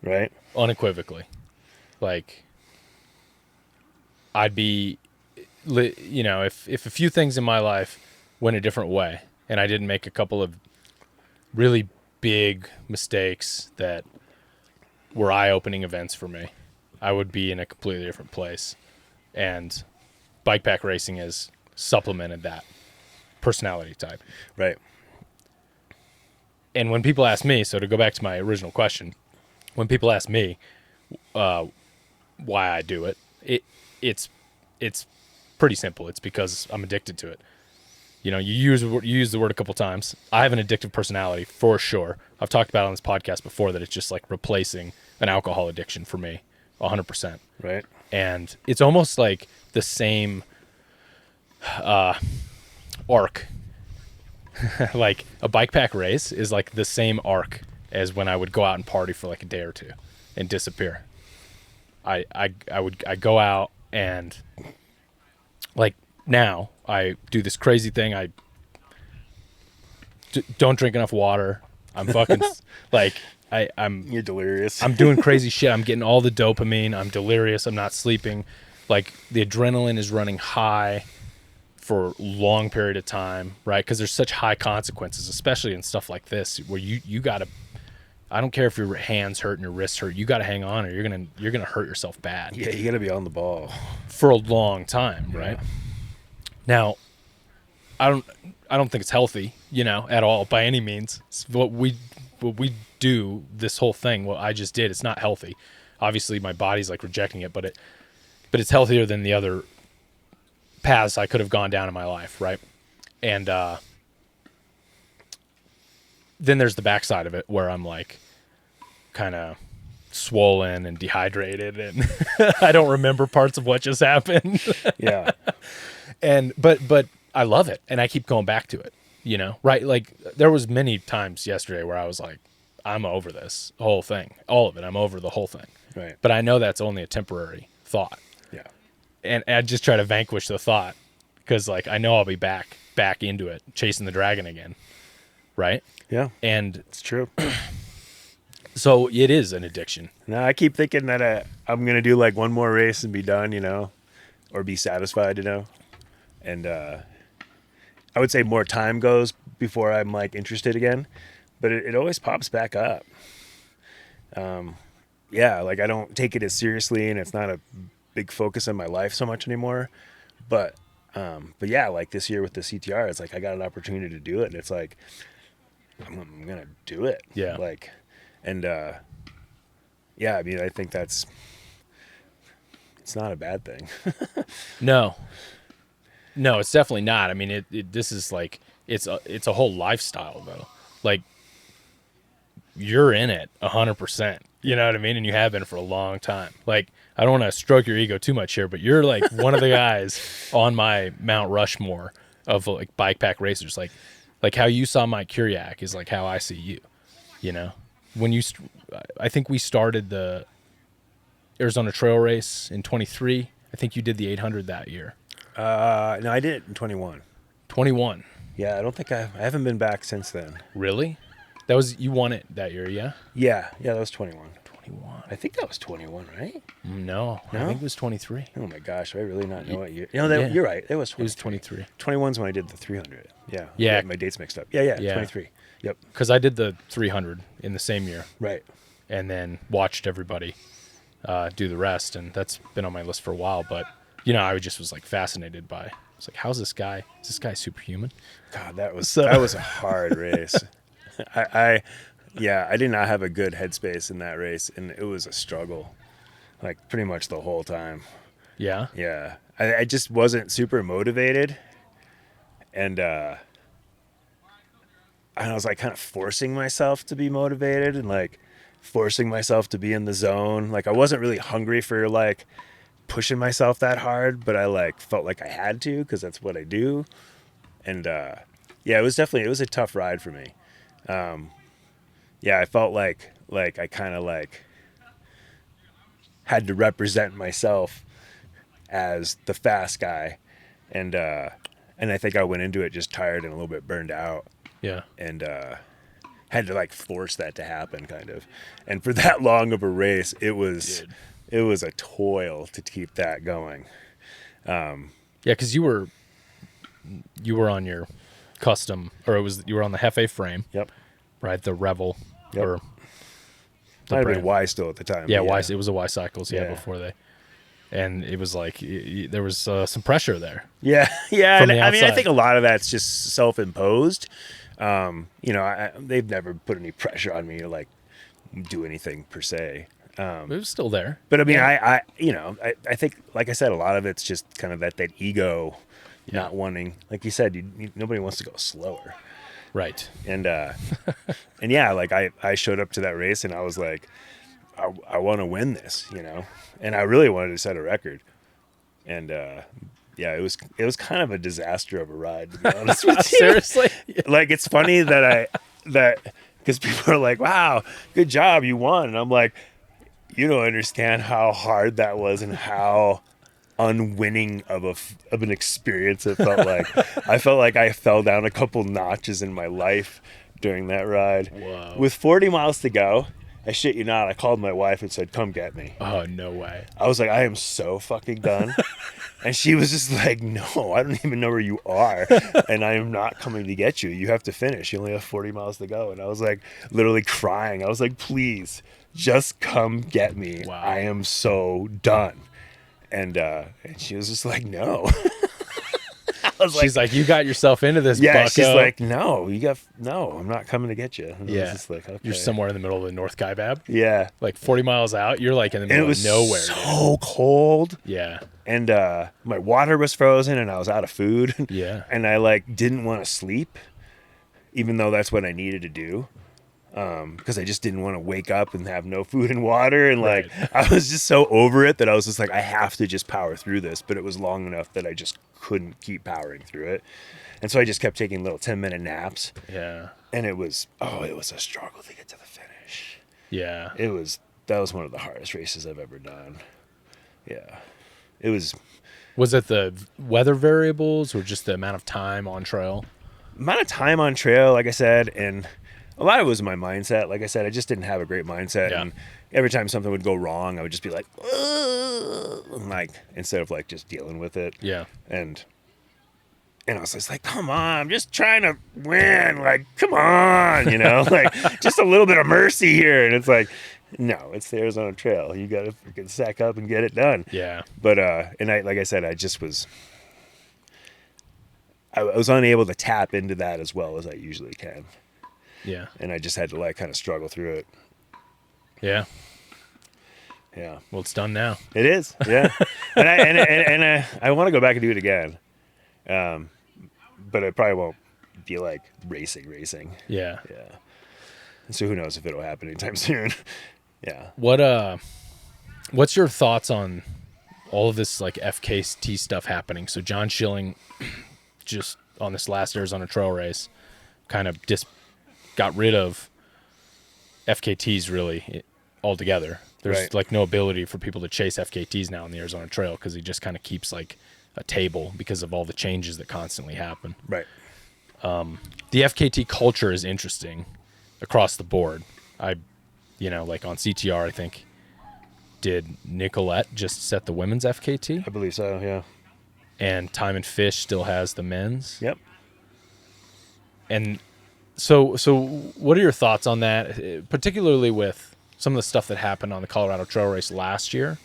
Speaker 2: Right.
Speaker 1: Unequivocally. Like, I'd be, if a few things in my life went a different way and I didn't make a couple of really big mistakes that were eye-opening events for me, I would be in a completely different place. And bike pack racing has supplemented that personality type.
Speaker 2: Right.
Speaker 1: And when people ask me, so to go back to my original question, when people ask me why I do it, it's pretty simple. It's because I'm addicted to it. You use the word a couple times. I have an addictive personality for sure. I've talked about it on this podcast before that it's just like replacing an alcohol addiction for me, 100%.
Speaker 2: Right.
Speaker 1: And it's almost like the same arc. Like a bike pack race is like the same arc as when I would go out and party for like a day or two and disappear. I go out and like now I do this crazy thing. I don't drink enough water. I'm fucking like
Speaker 2: You're delirious.
Speaker 1: I'm doing crazy shit. I'm getting all the dopamine. I'm delirious. I'm not sleeping. Like the adrenaline is running high for a long period of time, right? Because there's such high consequences, especially in stuff like this, where you gotta. I don't care if your hands hurt and your wrists hurt. You gotta hang on, or you're gonna hurt yourself bad.
Speaker 2: Yeah, you gotta be on the ball
Speaker 1: for a long time, right?
Speaker 2: Yeah.
Speaker 1: Now, I don't think it's healthy, at all by any means. What we do, this whole thing, what I just did, it's not healthy. Obviously, my body's like rejecting it, but it's healthier than the other paths I could have gone down in my life, right? And then there's the backside of it where I'm like kind of swollen and dehydrated and I don't remember parts of what just happened.
Speaker 2: Yeah.
Speaker 1: And but I love it and I keep going back to it, right? Like there was many times yesterday where I was like, I'm over this whole thing, all of it. I'm over the whole thing.
Speaker 2: Right.
Speaker 1: But I know that's only a temporary thought.
Speaker 2: Yeah.
Speaker 1: And I just try to vanquish the thought because like I know I'll be back into it, chasing the dragon again. Right?
Speaker 2: Yeah.
Speaker 1: And
Speaker 2: it's true.
Speaker 1: So it is an addiction.
Speaker 2: No, I keep thinking that I'm going to do like one more race and be done, or be satisfied, And I would say more time goes before I'm like interested again, but it always pops back up. Yeah, like I don't take it as seriously and it's not a big focus in my life so much anymore. But yeah, like this year with the CTR, it's like I got an opportunity to do it. And it's like, I'm going to do it.
Speaker 1: Yeah.
Speaker 2: Like, and yeah, I mean, I think it's not a bad thing.
Speaker 1: No, it's definitely not. I mean, this is like, it's a whole lifestyle though. Like you're in it 100%, you know what I mean? And you have been for a long time. Like, I don't want to stroke your ego too much here, but you're like one of the guys on my Mount Rushmore of like bike pack racers. Like how you saw Mike Kuriak is like how I see you, when I think we started the Arizona Trail Race in 23. I think you did the 800 that year.
Speaker 2: No, I did it in 21.
Speaker 1: 21.
Speaker 2: Yeah, I don't think I haven't been back since then.
Speaker 1: Really? You won it that year, yeah?
Speaker 2: Yeah, that was 21.
Speaker 1: 21.
Speaker 2: I think that was 21, right?
Speaker 1: No? I think it was 23.
Speaker 2: Oh my gosh, do I really not know what year? You're right. It was 23.
Speaker 1: It was 23.
Speaker 2: 21's when I did the 300. Yeah.
Speaker 1: Yeah.
Speaker 2: My dates mixed up. Yeah, 23. Yep.
Speaker 1: Because I did the 300 in the same year.
Speaker 2: Right.
Speaker 1: And then watched everybody do the rest, and that's been on my list for a while. But I just was like fascinated by. It's like, how's this guy? Is this guy superhuman?
Speaker 2: God, that was a hard race. I Yeah, I did not have a good headspace in that race, and it was a struggle, like pretty much the whole time.
Speaker 1: Yeah.
Speaker 2: Yeah, I just wasn't super motivated, and I was like kind of forcing myself to be motivated and like forcing myself to be in the zone. Like I wasn't really hungry for like pushing myself that hard, but I like felt like I had to because that's what I do. And yeah, it was a tough ride for me. Yeah, I felt like I kind of like had to represent myself as the fast guy, and I think I went into it just tired and a little bit burned out,
Speaker 1: Yeah.
Speaker 2: and had to like force that to happen, kind of. And for that long of a race,
Speaker 1: Dude.
Speaker 2: it was a toil to keep that going.
Speaker 1: Yeah, because you were on your custom, or you were on the Jefe frame,
Speaker 2: Yep.
Speaker 1: right? The Revel,
Speaker 2: Yep.
Speaker 1: or the
Speaker 2: Might have been
Speaker 1: brand.
Speaker 2: Y still at the time.
Speaker 1: Yeah,
Speaker 2: but
Speaker 1: Y. It was a Y Cycles. Yeah,
Speaker 2: Yeah.
Speaker 1: before they, and it was like there was some pressure there.
Speaker 2: Yeah, yeah.
Speaker 1: From
Speaker 2: And
Speaker 1: the
Speaker 2: I mean, I
Speaker 1: outside.
Speaker 2: think a lot of that's just self-imposed. You know, they've never put any pressure on me to like do anything per se.
Speaker 1: It was still there.
Speaker 2: But I mean, you know, I think, like I said, a lot of it's just kind of that ego, not wanting, like you said, nobody wants to go slower.
Speaker 1: Right.
Speaker 2: And and yeah, like I showed up to that race and I was like, I want to win this, you know, and I really wanted to set a record. And yeah, it was kind of a disaster of a ride, to be honest with you.
Speaker 1: Seriously.
Speaker 2: Like it's funny that because people are like, wow, good job, you won, and I'm like, you don't understand how hard that was and how unwinning of an experience it felt like. I felt like I fell down a couple notches in my life during that ride.
Speaker 1: Whoa.
Speaker 2: With 40 miles to go, I shit you not, I called my wife and said, come get me.
Speaker 1: Oh, no way.
Speaker 2: I was like, I am so fucking done. And she was just like, no, I don't even know where you are. And I am not coming to get you. You have to finish. You only have 40 miles to go. And I was like literally crying. I was like, please just come get me.
Speaker 1: Wow.
Speaker 2: I am so done. And she was just like, no.
Speaker 1: She's like, you got yourself into this,
Speaker 2: yeah,
Speaker 1: bucko.
Speaker 2: she's like, no, I'm not coming to get you. And I was just like, okay.
Speaker 1: You're somewhere in the middle of the North Kaibab.
Speaker 2: Yeah.
Speaker 1: Like 40 miles out. You're like in the
Speaker 2: And
Speaker 1: middle
Speaker 2: it was
Speaker 1: of nowhere.
Speaker 2: so cold.
Speaker 1: Yeah.
Speaker 2: And my water was frozen and I was out of food.
Speaker 1: Yeah.
Speaker 2: And I like didn't want to sleep, even though that's what I needed to do. Because I just didn't want to wake up and have no food and water. And like, I was just so over it that I was just like, I have to just power through this. But it was long enough that I just couldn't keep powering through it. And so I just kept taking little 10-minute naps.
Speaker 1: Yeah.
Speaker 2: And it was a struggle to get to the finish.
Speaker 1: Yeah.
Speaker 2: That was one of the hardest races I've ever done. Yeah. It was.
Speaker 1: Was it the weather variables or just the amount of time on trail?
Speaker 2: Amount of time on trail, like I said, and a lot of it was my mindset. Like I said, I just didn't have a great mindset.
Speaker 1: Yeah.
Speaker 2: And every time something would go wrong, I would just be like, ugh, like, instead of like just dealing with it.
Speaker 1: Yeah.
Speaker 2: And I was just like, come on, I'm just trying to win. Like, come on, you know, like just a little bit of mercy here. And it's like, no, it's the Arizona Trail. You got to freaking sack up and get it done.
Speaker 1: Yeah.
Speaker 2: But, and like I said, I just was, I was unable to tap into that as well as I usually can.
Speaker 1: Yeah.
Speaker 2: And I just had to like kind of struggle through it.
Speaker 1: Yeah.
Speaker 2: Yeah.
Speaker 1: Well, it's done now.
Speaker 2: It is. Yeah. and I want to go back and do it again. But it probably won't be like racing.
Speaker 1: Yeah.
Speaker 2: Yeah. So who knows if it'll happen anytime soon. Yeah.
Speaker 1: What's your thoughts on all of this like FKT stuff happening? So John Schilling just on this last Arizona Trail race kind of got rid of FKTs really altogether. There's like no ability for people to chase FKTs now on the Arizona Trail because he just kind of keeps like a table because of all the changes that constantly happen.
Speaker 2: Right.
Speaker 1: The FKT culture is interesting across the board. Like on CTR, I think, did Nicolette just set the women's FKT?
Speaker 2: I believe so. Yeah.
Speaker 1: And Time and Fish still has the men's.
Speaker 2: Yep.
Speaker 1: And so what are your thoughts on that, particularly with some of the stuff that happened on the Colorado Trail Race last year?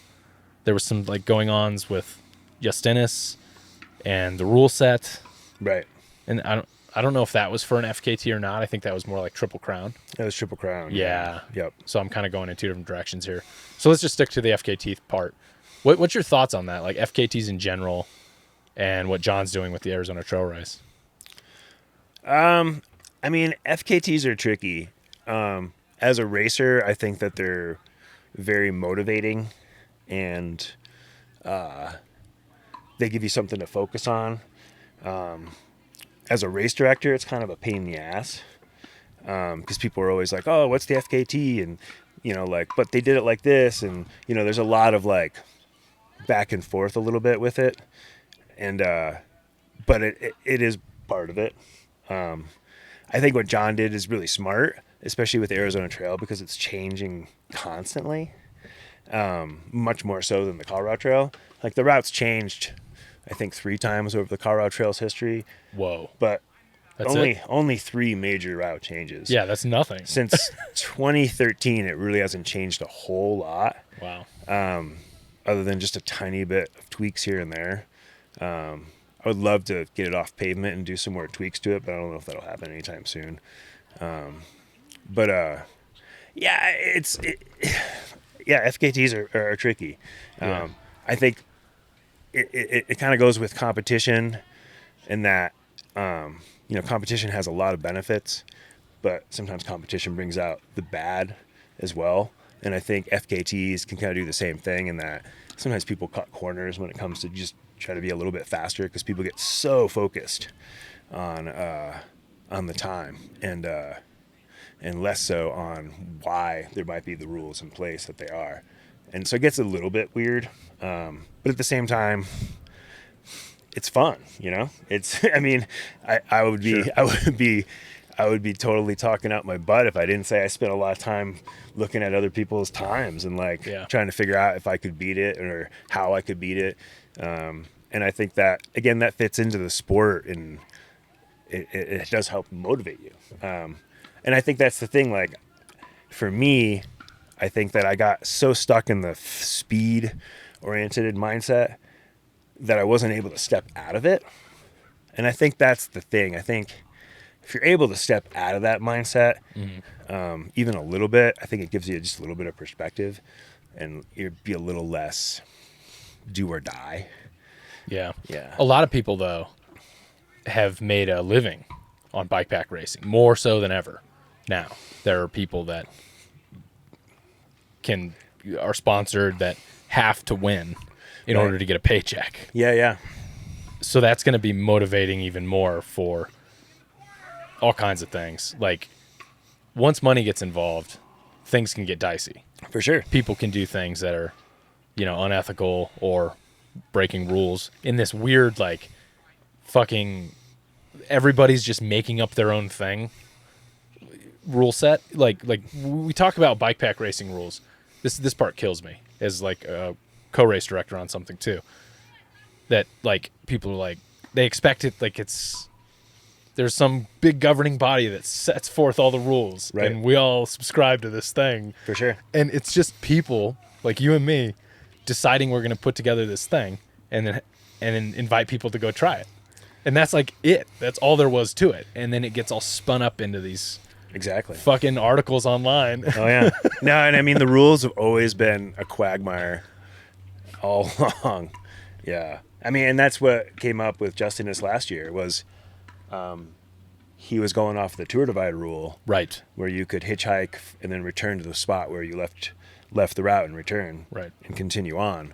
Speaker 1: There was some like going-ons with Justinis and the rule set.
Speaker 2: Right.
Speaker 1: And I don't know if that was for an FKT or not. I think that was more like Triple Crown.
Speaker 2: That was Triple Crown.
Speaker 1: Yeah.
Speaker 2: Yep.
Speaker 1: So I'm kind of going in two different directions here. So let's just stick to the FKT part. What's your thoughts on that? Like FKTs in general and what John's doing with the Arizona Trail Race?
Speaker 2: I mean, FKTs are tricky. As a racer, I think that they're very motivating and they give you something to focus on. As a race director, it's kind of a pain in the ass because people are always like, oh, what's the FKT? And, you know, like, but they did it like this. And, you know, there's a lot of like back and forth a little bit with it. And, but it is part of it. I think what John did is really smart, especially with the Arizona Trail, because it's changing constantly, much more so than the Colorado Trail. Like the route's changed, I think 3 times over the Colorado Trail's history.
Speaker 1: Whoa.
Speaker 2: But
Speaker 1: That's
Speaker 2: only 3 major route changes.
Speaker 1: Yeah, that's nothing.
Speaker 2: Since 2013, it really hasn't changed a whole lot.
Speaker 1: Wow.
Speaker 2: Other than just a tiny bit of tweaks here and there. I would love to get it off pavement and do some more tweaks to it, but I don't know if that'll happen anytime soon. Yeah, FKTs are tricky.
Speaker 1: Yeah.
Speaker 2: I think it kind of goes with competition in that, you know, competition has a lot of benefits, but sometimes competition brings out the bad as well. And I think FKTs can kind of do the same thing in that sometimes people cut corners when it comes to just try to be a little bit faster because people get so focused on the time and less so on why there might be the rules in place that they are. And so it gets a little bit weird. But at the same time, it's fun, you know? It's, I mean, I would be, sure. I would be totally talking out my butt if I didn't say I spent a lot of time looking at other people's times and like trying to figure out if I could beat it or how I could beat it. And I think that, again, that fits into the sport and it does help motivate you. And I think that's the thing, like for me, I think that I got so stuck in the speed oriented mindset that I wasn't able to step out of it. And I think that's the thing. I think if you're able to step out of that mindset, even a little bit, I think it gives you just a little bit of perspective and you'd be a little less do or die.
Speaker 1: Yeah.
Speaker 2: Yeah.
Speaker 1: A lot of people, though, have made a living on bikepack racing, more so than ever. Now, there are people that are sponsored that have to win in order to get a paycheck.
Speaker 2: Yeah.
Speaker 1: So that's going to be motivating even more for all kinds of things. Like, once money gets involved, things can get dicey.
Speaker 2: For sure.
Speaker 1: People can do things that are, you know, unethical or breaking rules in this weird, like, fucking everybody's just making up their own thing rule set. Like we talk about bikepack racing rules. This part kills me as like a co-race director on something too. That like people are like they expect it like there's some big governing body that sets forth all the rules, right, and we all subscribe to this thing.
Speaker 2: For sure.
Speaker 1: And it's just people like you and me deciding we're going to put together this thing and then invite people to go try it. And that's like it. That's all there was to it. And then it gets all spun up into these fucking articles online.
Speaker 2: Oh, yeah. No, and I mean, the rules have always been a quagmire all along. Yeah. I mean, and that's what came up with Justin this last year was he was going off the Tour Divide rule.
Speaker 1: Right.
Speaker 2: Where you could hitchhike and then return to the spot where you left the route and return.
Speaker 1: Right.
Speaker 2: And continue on.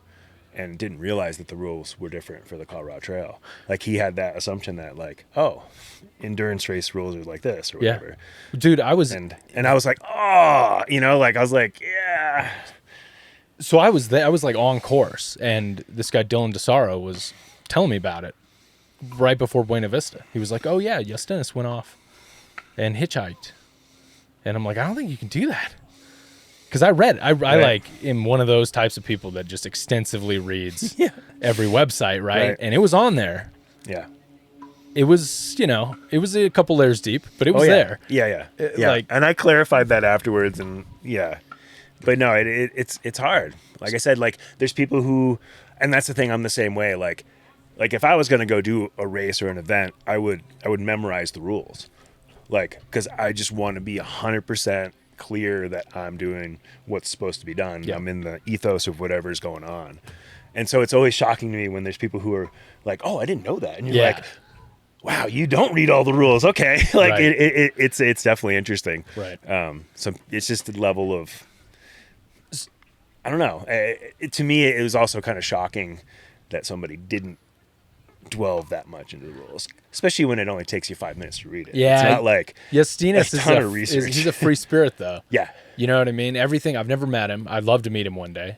Speaker 2: And didn't realize that the rules were different for the Colorado Trail. Like he had that assumption that like, oh, endurance race rules are like this or whatever.
Speaker 1: Yeah. Dude, I was
Speaker 2: and I was like, oh, you know, like I was like, yeah.
Speaker 1: So I was there, I was like on course, and this guy Dylan DeSaro was telling me about it right before Buena Vista. He was like, oh yeah, Justinas went off and hitchhiked. And I'm like, I don't think you can do that. Because I read, I like am one of those types of people that just extensively reads every website, right? And it was on there.
Speaker 2: Yeah.
Speaker 1: It was, you know, it was a couple layers deep, but it was there.
Speaker 2: Yeah. Like, and I clarified that afterwards, and but no, it's hard. Like I said, like there's people who, and that's the thing. I'm the same way. Like like if I was going to go do a race or an event, I would memorize the rules. Like, because I just want to be 100% clear that I'm doing what's supposed to be done.
Speaker 1: Yeah.
Speaker 2: I'm in the ethos of whatever's going on. And so it's always shocking to me when there's people who are like, oh, I didn't know that. And you're like, wow, you don't read all the rules. Okay. Like
Speaker 1: Right.
Speaker 2: it's definitely interesting.
Speaker 1: Right.
Speaker 2: So it's just the level of, I don't know. To me, it was also kind of shocking that somebody didn't delve that much into the rules, especially when it only takes you 5 minutes to read it.
Speaker 1: Yeah.
Speaker 2: It's not like
Speaker 1: Stinus
Speaker 2: a ton of research.
Speaker 1: he's a free spirit, though.
Speaker 2: Yeah.
Speaker 1: You know what I mean? Everything. I've never met him. I'd love to meet him one day.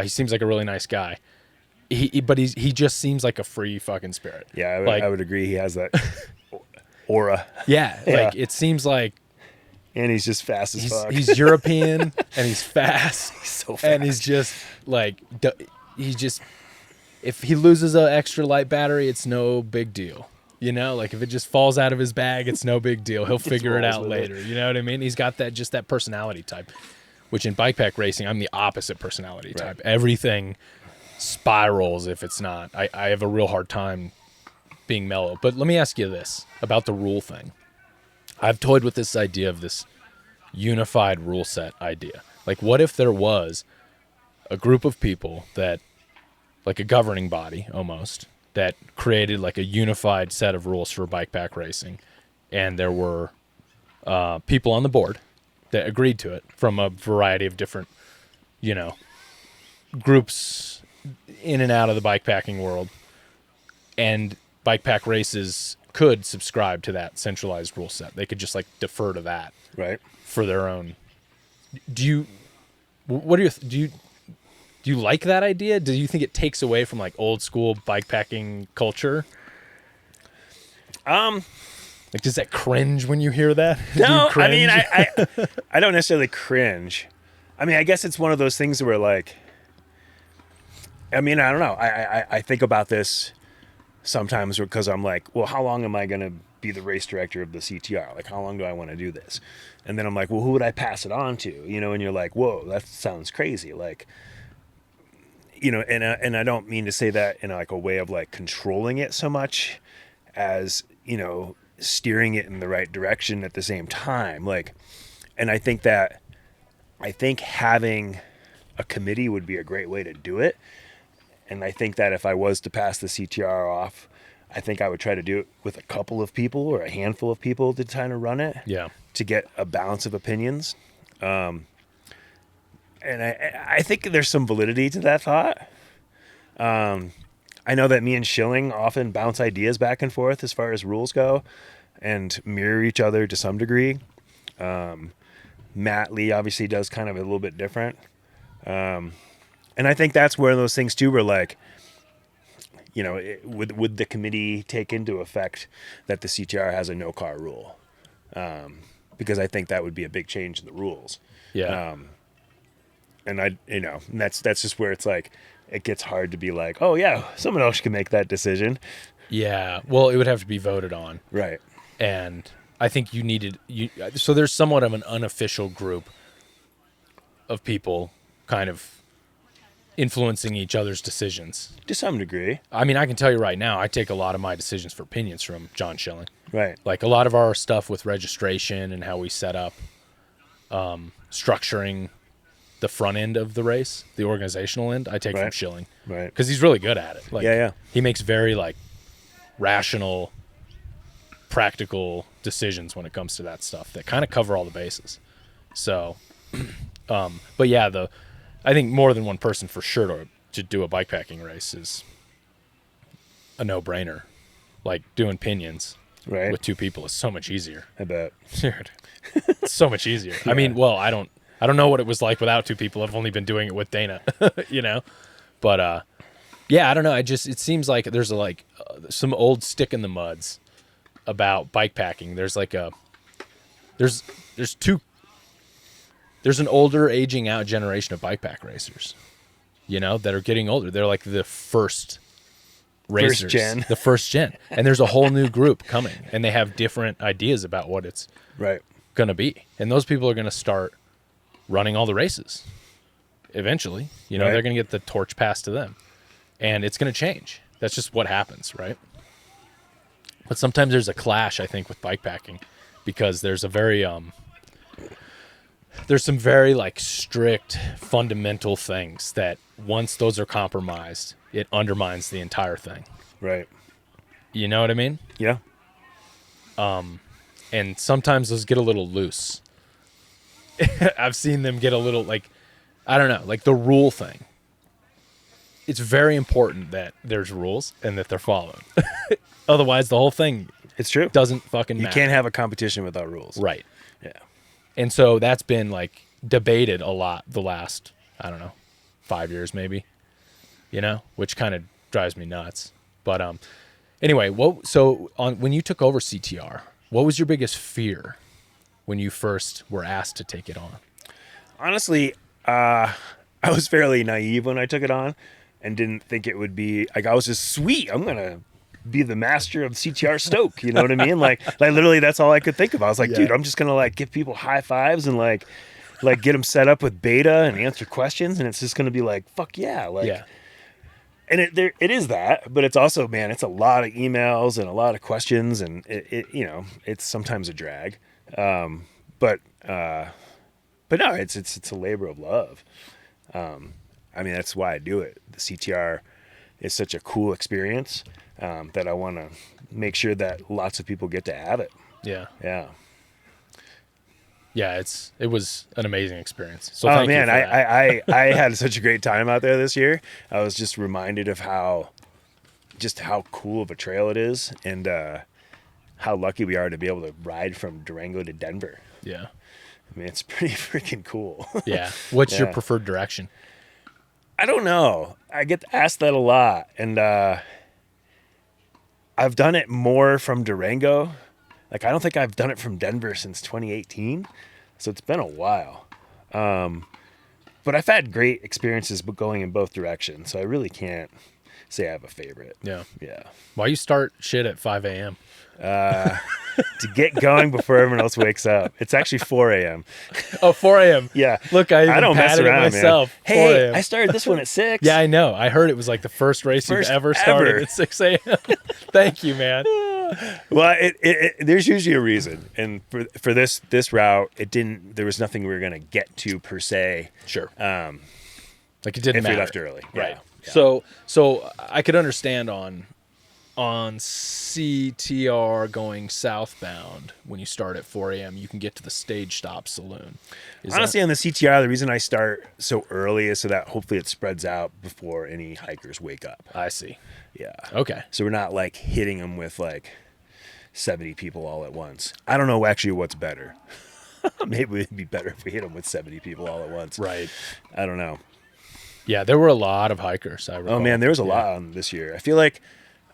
Speaker 1: He seems like a really nice guy. But he just seems like a free fucking spirit.
Speaker 2: Yeah,
Speaker 1: I
Speaker 2: would agree. He has that aura.
Speaker 1: Yeah,
Speaker 2: Yeah.
Speaker 1: like it seems like
Speaker 2: And he's just fast as fuck.
Speaker 1: he's European and he's fast.
Speaker 2: He's so fast.
Speaker 1: And he's just like he's just, if he loses an extra light battery, it's no big deal. You know, like if it just falls out of his bag, it's no big deal. He'll figure it out later. You know what I mean? He's got that personality type, which in bike pack racing, I'm the opposite personality type.
Speaker 2: Right.
Speaker 1: Everything spirals if it's not. I have a real hard time being mellow. But let me ask you this about the rule thing. I've toyed with this idea of this unified rule set idea. Like, what if there was a group of people that, like a governing body almost, that created like a unified set of rules for bike pack racing, and there were people on the board that agreed to it from a variety of different, you know, groups in and out of the bikepacking world, and bike pack races could subscribe to that centralized rule set. They could just like defer to that
Speaker 2: Right.
Speaker 1: for their own. Do you like that idea? Do you think it takes away from like old school bikepacking culture? Like, does that cringe when you hear that? Do you
Speaker 2: No, I
Speaker 1: cringe?
Speaker 2: mean, I don't necessarily cringe. I mean, I guess it's one of those things where like, I mean, I don't know. I think about this sometimes because I'm like, well, how long am I going to be the race director of the CTR? Like, how long do I want to do this? And then I'm like, well, who would I pass it on to? You know, and you're like, whoa, that sounds crazy. Like, you know, and I don't mean to say that in like a way of like controlling it so much as, you know, steering it in the right direction at the same time. Like, and I think having a committee would be a great way to do it. And I think that if I was to pass the CTR off, I think I would try to do it with a couple of people or a handful of people to kind of run it.
Speaker 1: Yeah.
Speaker 2: To get a balance of opinions. And I think there's some validity to that thought. I know that me and Schilling often bounce ideas back and forth as far as rules go and mirror each other to some degree. Matt Lee obviously does kind of a little bit different. And I think that's one of those things too, where like, you know, would the committee take into effect that the CTR has a no car rule? Because I think that would be a big change in the rules.
Speaker 1: Yeah.
Speaker 2: And that's just where it's like, it gets hard to be like, oh yeah, someone else can make that decision.
Speaker 1: Yeah. Well, it would have to be voted on.
Speaker 2: Right.
Speaker 1: And I think so there's somewhat of an unofficial group of people kind of influencing each other's decisions.
Speaker 2: To some degree.
Speaker 1: I mean, I can tell you right now, I take a lot of my decisions for opinions from John Schilling.
Speaker 2: Right.
Speaker 1: Like a lot of our stuff with registration and how we set up, structuring the front end of the race, the organizational end, I take from Schilling.
Speaker 2: Right.
Speaker 1: Because he's really good at it. Like,
Speaker 2: yeah.
Speaker 1: He makes very like rational, practical decisions when it comes to that stuff that kind of cover all the bases. So, but yeah, I think more than one person for sure to do a bikepacking race is a no-brainer. Like doing pinions with two people is so much easier.
Speaker 2: I bet.
Speaker 1: Dude, it's so much easier. Yeah. I mean, well, I don't know what it was like without two people. I've only been doing it with Dana, you know? But, yeah, I don't know. It seems like there's some old stick in the muds about bikepacking. There's like there's an older aging out generation of bikepack racers, you know, that are getting older. They're like the first racers, the first gen. And there's a whole new group coming, and they have different ideas about what it's going to be. And those people are going to start running all the races eventually. You know, they're going to get the torch passed to them, and it's going to change. That's just what happens, right? But sometimes there's a clash, I think, with bikepacking because there's some very like strict fundamental things that once those are compromised, it undermines the entire thing.
Speaker 2: Right.
Speaker 1: You know what I mean?
Speaker 2: Yeah.
Speaker 1: And sometimes those get a little loose. I've seen them get a little like, I don't know, like the rule thing. It's very important that there's rules and that they're followed. Otherwise, the whole thing
Speaker 2: It's true.
Speaker 1: doesn't fucking
Speaker 2: You
Speaker 1: matter.
Speaker 2: can't have a competition without rules.
Speaker 1: Right.
Speaker 2: Yeah.
Speaker 1: And so that's been like debated a lot the last, I don't know, 5 years maybe, which kind of drives me nuts. But anyway, when you took over CTR, what was your biggest fear when you first were asked to take it on?
Speaker 2: Honestly, I was fairly naive when I took it on and didn't think it would be like, I was just sweet. I'm going to be the master of CTR Stoke. You know what I mean? Like literally that's all I could think of. I was like, dude, I'm just going to like give people high fives and like get them set up with beta and answer questions. And it's just going to be like, fuck yeah. Like,
Speaker 1: Yeah.
Speaker 2: And it is that, but it's also, man, it's a lot of emails and a lot of questions, and it's sometimes a drag. But no, it's a labor of love. I mean, that's why I do it. The CTR is such a cool experience that I want to make sure that lots of people get to have it.
Speaker 1: Yeah.
Speaker 2: Yeah.
Speaker 1: Yeah, it was an amazing experience. So
Speaker 2: Oh
Speaker 1: thank you
Speaker 2: man,
Speaker 1: for that.
Speaker 2: I had such a great time out there this year. I was just reminded of how cool of a trail it is, and how lucky we are to be able to ride from Durango to Denver.
Speaker 1: Yeah.
Speaker 2: I mean, it's pretty freaking cool.
Speaker 1: Yeah. What's your
Speaker 2: Yeah.
Speaker 1: preferred direction?
Speaker 2: I don't know. I get asked that a lot, and I've done it more from Durango. Like, I don't think I've done it from Denver since 2018, so it's been a while. But I've had great experiences going in both directions, so I really can't say I have a favorite.
Speaker 1: Yeah.
Speaker 2: Yeah.
Speaker 1: Why you start shit at 5 a.m.?
Speaker 2: To get going before everyone else wakes up. It's actually 4 a.m.
Speaker 1: Oh, 4 a.m.
Speaker 2: Yeah.
Speaker 1: Look, I even
Speaker 2: don't mess
Speaker 1: patted it
Speaker 2: around,
Speaker 1: myself.
Speaker 2: man.
Speaker 1: 4
Speaker 2: Hey,
Speaker 1: a.m.
Speaker 2: I started this one at 6.
Speaker 1: Yeah, I know. I heard it was like the first race
Speaker 2: First
Speaker 1: you've ever started
Speaker 2: ever.
Speaker 1: at 6 a.m. Thank you, man.
Speaker 2: Well, there's usually a reason, and for this route, there was nothing we were gonna get to per se.
Speaker 1: Sure. Like it didn't
Speaker 2: If we
Speaker 1: matter.
Speaker 2: left early,
Speaker 1: Right.
Speaker 2: Yeah.
Speaker 1: So I could understand on CTR going southbound when you start at 4 a.m. you can get to the Stage Stop Saloon.
Speaker 2: Honestly, on the CTR, the reason I start so early is so that hopefully it spreads out before any hikers wake up.
Speaker 1: I see.
Speaker 2: Yeah.
Speaker 1: Okay.
Speaker 2: So we're not like hitting them with like 70 people all at once. I don't know actually what's better. Maybe it'd be better if we hit them with 70 people all at once.
Speaker 1: Right.
Speaker 2: I don't know.
Speaker 1: Yeah, there were a lot of hikers. I recall.
Speaker 2: Oh man, there was a lot on this year. I feel like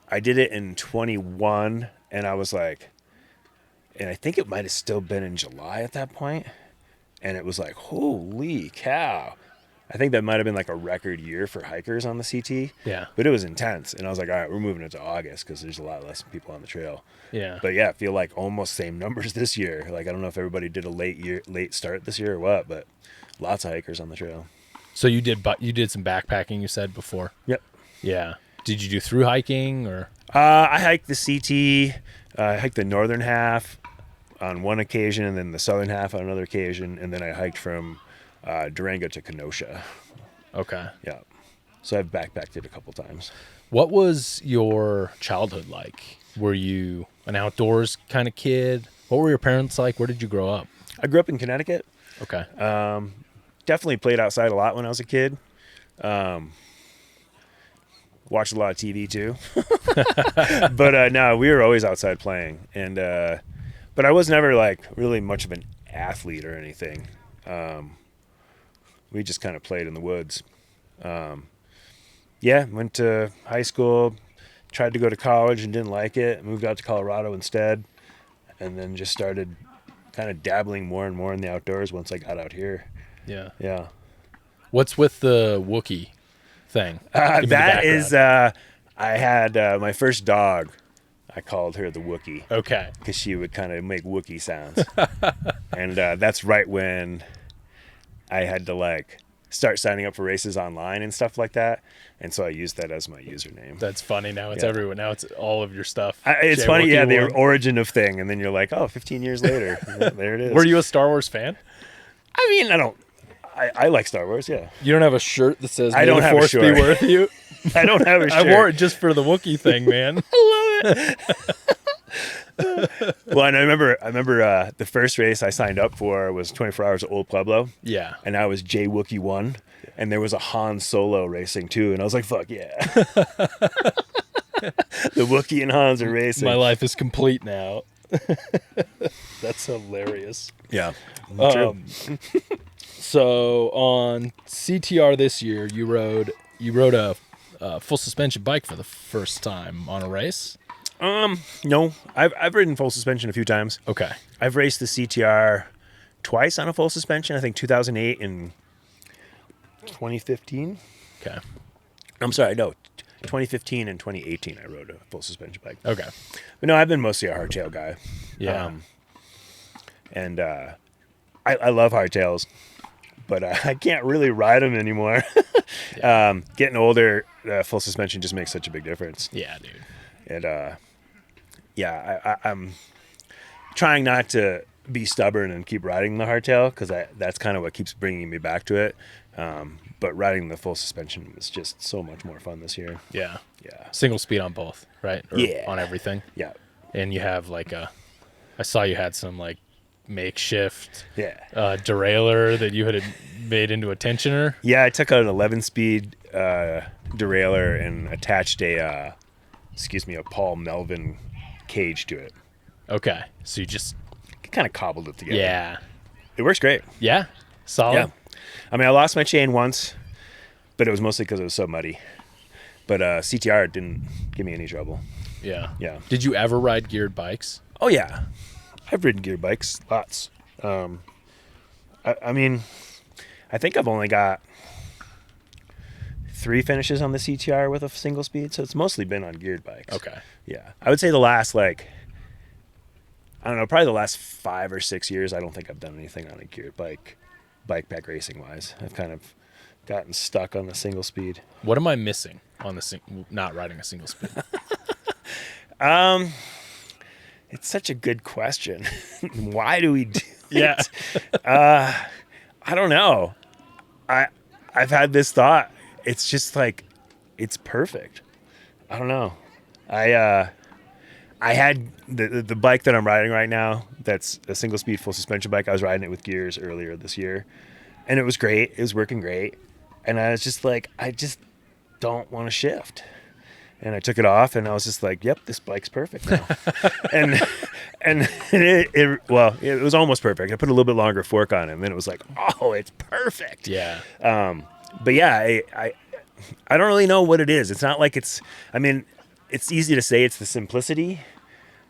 Speaker 2: I did it in 21, and I was like, and I think it might have still been in July at that point, and it was like, holy cow. I think that might have been like a record year for hikers on the CT.
Speaker 1: Yeah.
Speaker 2: But it was intense, and I was like, all right, we're moving it to August because there's a lot less people on the trail.
Speaker 1: Yeah.
Speaker 2: But yeah, I feel like almost same numbers this year. Like, I don't know if everybody did a late start this year or what, but lots of hikers on the trail.
Speaker 1: So you did some backpacking, you said before.
Speaker 2: Yep.
Speaker 1: Yeah. Did you do through hiking or?
Speaker 2: I hiked the CT. I hiked the northern half on one occasion, and then the southern half on another occasion, and then I hiked from Durango to Kenosha.
Speaker 1: Okay.
Speaker 2: Yeah. So I've backpacked it a couple times.
Speaker 1: What was your childhood like? Were you an outdoors kind of kid? What were your parents like? Where did you grow up?
Speaker 2: I grew up in Connecticut.
Speaker 1: Okay.
Speaker 2: Definitely played outside a lot when I was a kid. Watched a lot of TV too. But no, we were always outside playing. And but I was never like really much of an athlete or anything. We just kind of played in the woods. Yeah, went to high school, tried to go to college and didn't like it. Moved out to Colorado instead, and then just started kind of dabbling more and more in the outdoors once I got out here.
Speaker 1: Yeah.
Speaker 2: Yeah.
Speaker 1: What's with the Wookie thing? Give me the
Speaker 2: That is,
Speaker 1: background.
Speaker 2: I had my first dog. I called her the Wookie
Speaker 1: Okay.
Speaker 2: because she would kind of make Wookie sounds. And that's right when I had to like start signing up for races online and stuff like that. And so I used that as my username.
Speaker 1: That's funny. Now it's everywhere. Now it's all of your stuff.
Speaker 2: It's funny, the origin of thing. And then you're like, oh, 15 years later, there it is.
Speaker 1: Were you a Star Wars fan?
Speaker 2: I mean, I like Star Wars, yeah.
Speaker 1: You don't have a shirt that says,
Speaker 2: I don't have
Speaker 1: Force
Speaker 2: a shirt.
Speaker 1: be with you?
Speaker 2: I don't have a shirt.
Speaker 1: I wore it just for the Wookie thing, man.
Speaker 2: I love it. Well, and I remember the first race I signed up for was 24 Hours at Old Pueblo.
Speaker 1: Yeah.
Speaker 2: And I was J Wookie 1. And there was a Han Solo racing too. And I was like, fuck yeah. The Wookie and Hans are racing.
Speaker 1: My life is complete now. That's hilarious.
Speaker 2: Yeah.
Speaker 1: So on CTR this year, you rode a full suspension bike for the first time on a race?
Speaker 2: No. I've ridden full suspension a few times.
Speaker 1: Okay.
Speaker 2: I've raced the CTR twice on a full suspension. I think 2008 and 2015.
Speaker 1: Okay.
Speaker 2: I'm sorry, no. 2015 and 2018 I rode a full suspension bike.
Speaker 1: Okay.
Speaker 2: But no, I've been mostly a hardtail guy.
Speaker 1: Yeah.
Speaker 2: And I love hardtails, but I can't really ride them anymore.
Speaker 1: Yeah.
Speaker 2: Getting older, full suspension just makes such a big difference.
Speaker 1: Yeah, dude.
Speaker 2: And I'm trying not to be stubborn and keep riding the hardtail because that's kind of what keeps bringing me back to it. But riding the full suspension was just so much more fun this year.
Speaker 1: Yeah.
Speaker 2: Yeah.
Speaker 1: Single speed on both, right? Or
Speaker 2: Yeah.
Speaker 1: on everything.
Speaker 2: Yeah.
Speaker 1: And you have I saw you had some makeshift derailleur that you had made into a tensioner.
Speaker 2: Yeah, I took out an 11-speed derailleur and attached a Paul Melvin cage to it.
Speaker 1: Okay. So you just
Speaker 2: kind of cobbled it together.
Speaker 1: Yeah.
Speaker 2: It works great.
Speaker 1: Yeah. Solid.
Speaker 2: Yeah. I mean, I lost my chain once, but it was mostly because it was so muddy. But CTR didn't give me any trouble.
Speaker 1: Yeah.
Speaker 2: Yeah.
Speaker 1: Did you ever ride geared bikes?
Speaker 2: Oh, yeah. I've ridden geared bikes, lots. I mean, I think I've only got 3 finishes on the CTR with a single speed, so it's mostly been on geared bikes.
Speaker 1: Okay.
Speaker 2: Yeah. I would say the last, probably the last 5 or 6 years, I don't think I've done anything on a geared bike, bike racing wise. I've kind of gotten stuck on the single speed.
Speaker 1: What am I missing on not riding a single speed?
Speaker 2: It's such a good question. Why do we do it?
Speaker 1: Yeah.
Speaker 2: I don't know. I've had this thought. It's just it's perfect. I don't know. I had the bike that I'm riding right now. That's a single speed full suspension bike. I was riding it with gears earlier this year, and it was great. It was working great, and I was just I just don't want to shift. And I took it off, and I was just like, "Yep, this bike's perfect now." and it was almost perfect. I put a little bit longer fork on it, and then it was like, "Oh, it's perfect."
Speaker 1: Yeah.
Speaker 2: But yeah, I don't really know what it is. It's not like it's. I mean, it's easy to say it's the simplicity,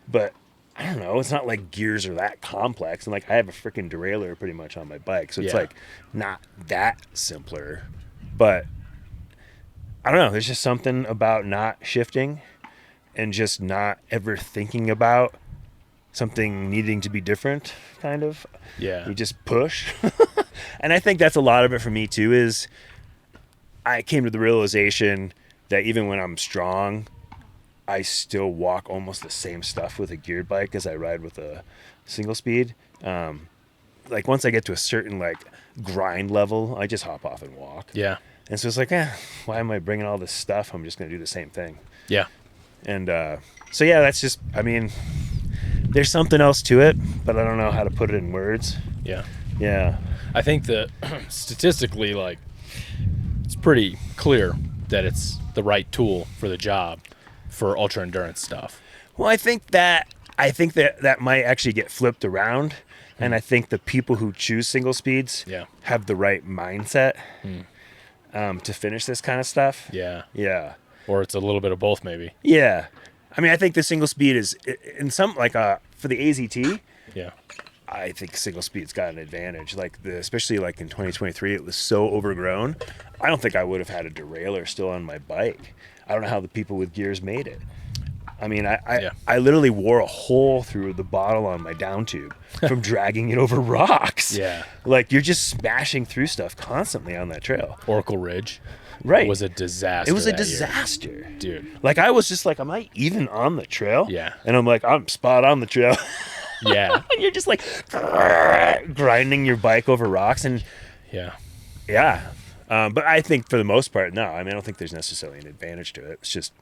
Speaker 2: but I don't know. It's not like gears are that complex, and I have a freaking derailleur pretty much on my bike, so it's not that simpler, but. I don't know. There's just something about not shifting and just not ever thinking about something needing to be different, kind of.
Speaker 1: Yeah.
Speaker 2: You just push. And I think that's a lot of it for me, too, is I came to the realization that even when I'm strong, I still walk almost the same stuff with a geared bike as I ride with a single speed. Once I get to a certain, grind level, I just hop off and walk.
Speaker 1: Yeah.
Speaker 2: And so it's why am I bringing all this stuff? I'm just going to do the same thing.
Speaker 1: Yeah.
Speaker 2: And so, yeah, that's just, I mean, there's something else to it, but I don't know how to put it in words.
Speaker 1: Yeah.
Speaker 2: Yeah.
Speaker 1: I think that statistically, it's pretty clear that it's the right tool for the job for ultra endurance stuff.
Speaker 2: Well, I think that might actually get flipped around. And I think the people who choose single speeds have the right mindset. To finish this kind of stuff.
Speaker 1: Yeah.
Speaker 2: Yeah.
Speaker 1: Or it's a little bit of both, maybe.
Speaker 2: Yeah. I mean, I think the single speed is in some for the AZT.
Speaker 1: Yeah.
Speaker 2: I think single speed's got an advantage. Especially in 2023, it was so overgrown. I don't think I would have had a derailleur still on my bike. I don't know how the people with gears made it. I mean,
Speaker 1: Yeah.
Speaker 2: I literally wore a hole through the bottle on my down tube from dragging it over rocks.
Speaker 1: Yeah.
Speaker 2: Like, you're just smashing through stuff constantly on that trail.
Speaker 1: Oracle Ridge
Speaker 2: Right.
Speaker 1: was a disaster.
Speaker 2: It was a
Speaker 1: that year.
Speaker 2: disaster.
Speaker 1: Dude.
Speaker 2: Like, I was just like, am I even on the trail?
Speaker 1: Yeah.
Speaker 2: And I'm like, I'm spot on the trail.
Speaker 1: Yeah.
Speaker 2: And you're just like grinding your bike over rocks. And
Speaker 1: Yeah.
Speaker 2: yeah. But I think for the most part, no. I mean, I don't think there's necessarily an advantage to it. It's just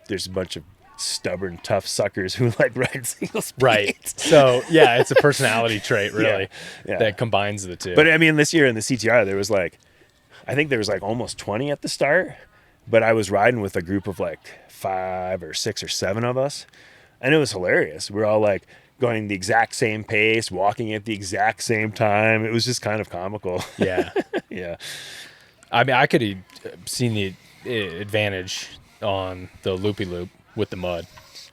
Speaker 2: there's a bunch of stubborn, tough suckers who like ride single speed.
Speaker 1: Right. So, yeah, it's a personality trait, really,
Speaker 2: Yeah.
Speaker 1: that combines the two.
Speaker 2: But I mean, this year in the CTR, there was like, I think there was like almost 20 at the start. But I was riding with a group of like 5 or 6 or 7 of us. And it was hilarious. We're all like going the exact same pace, walking at the exact same time. It was just kind of comical.
Speaker 1: Yeah.
Speaker 2: Yeah.
Speaker 1: I mean, I could have seen the advantage on the Loopy Loop with the mud.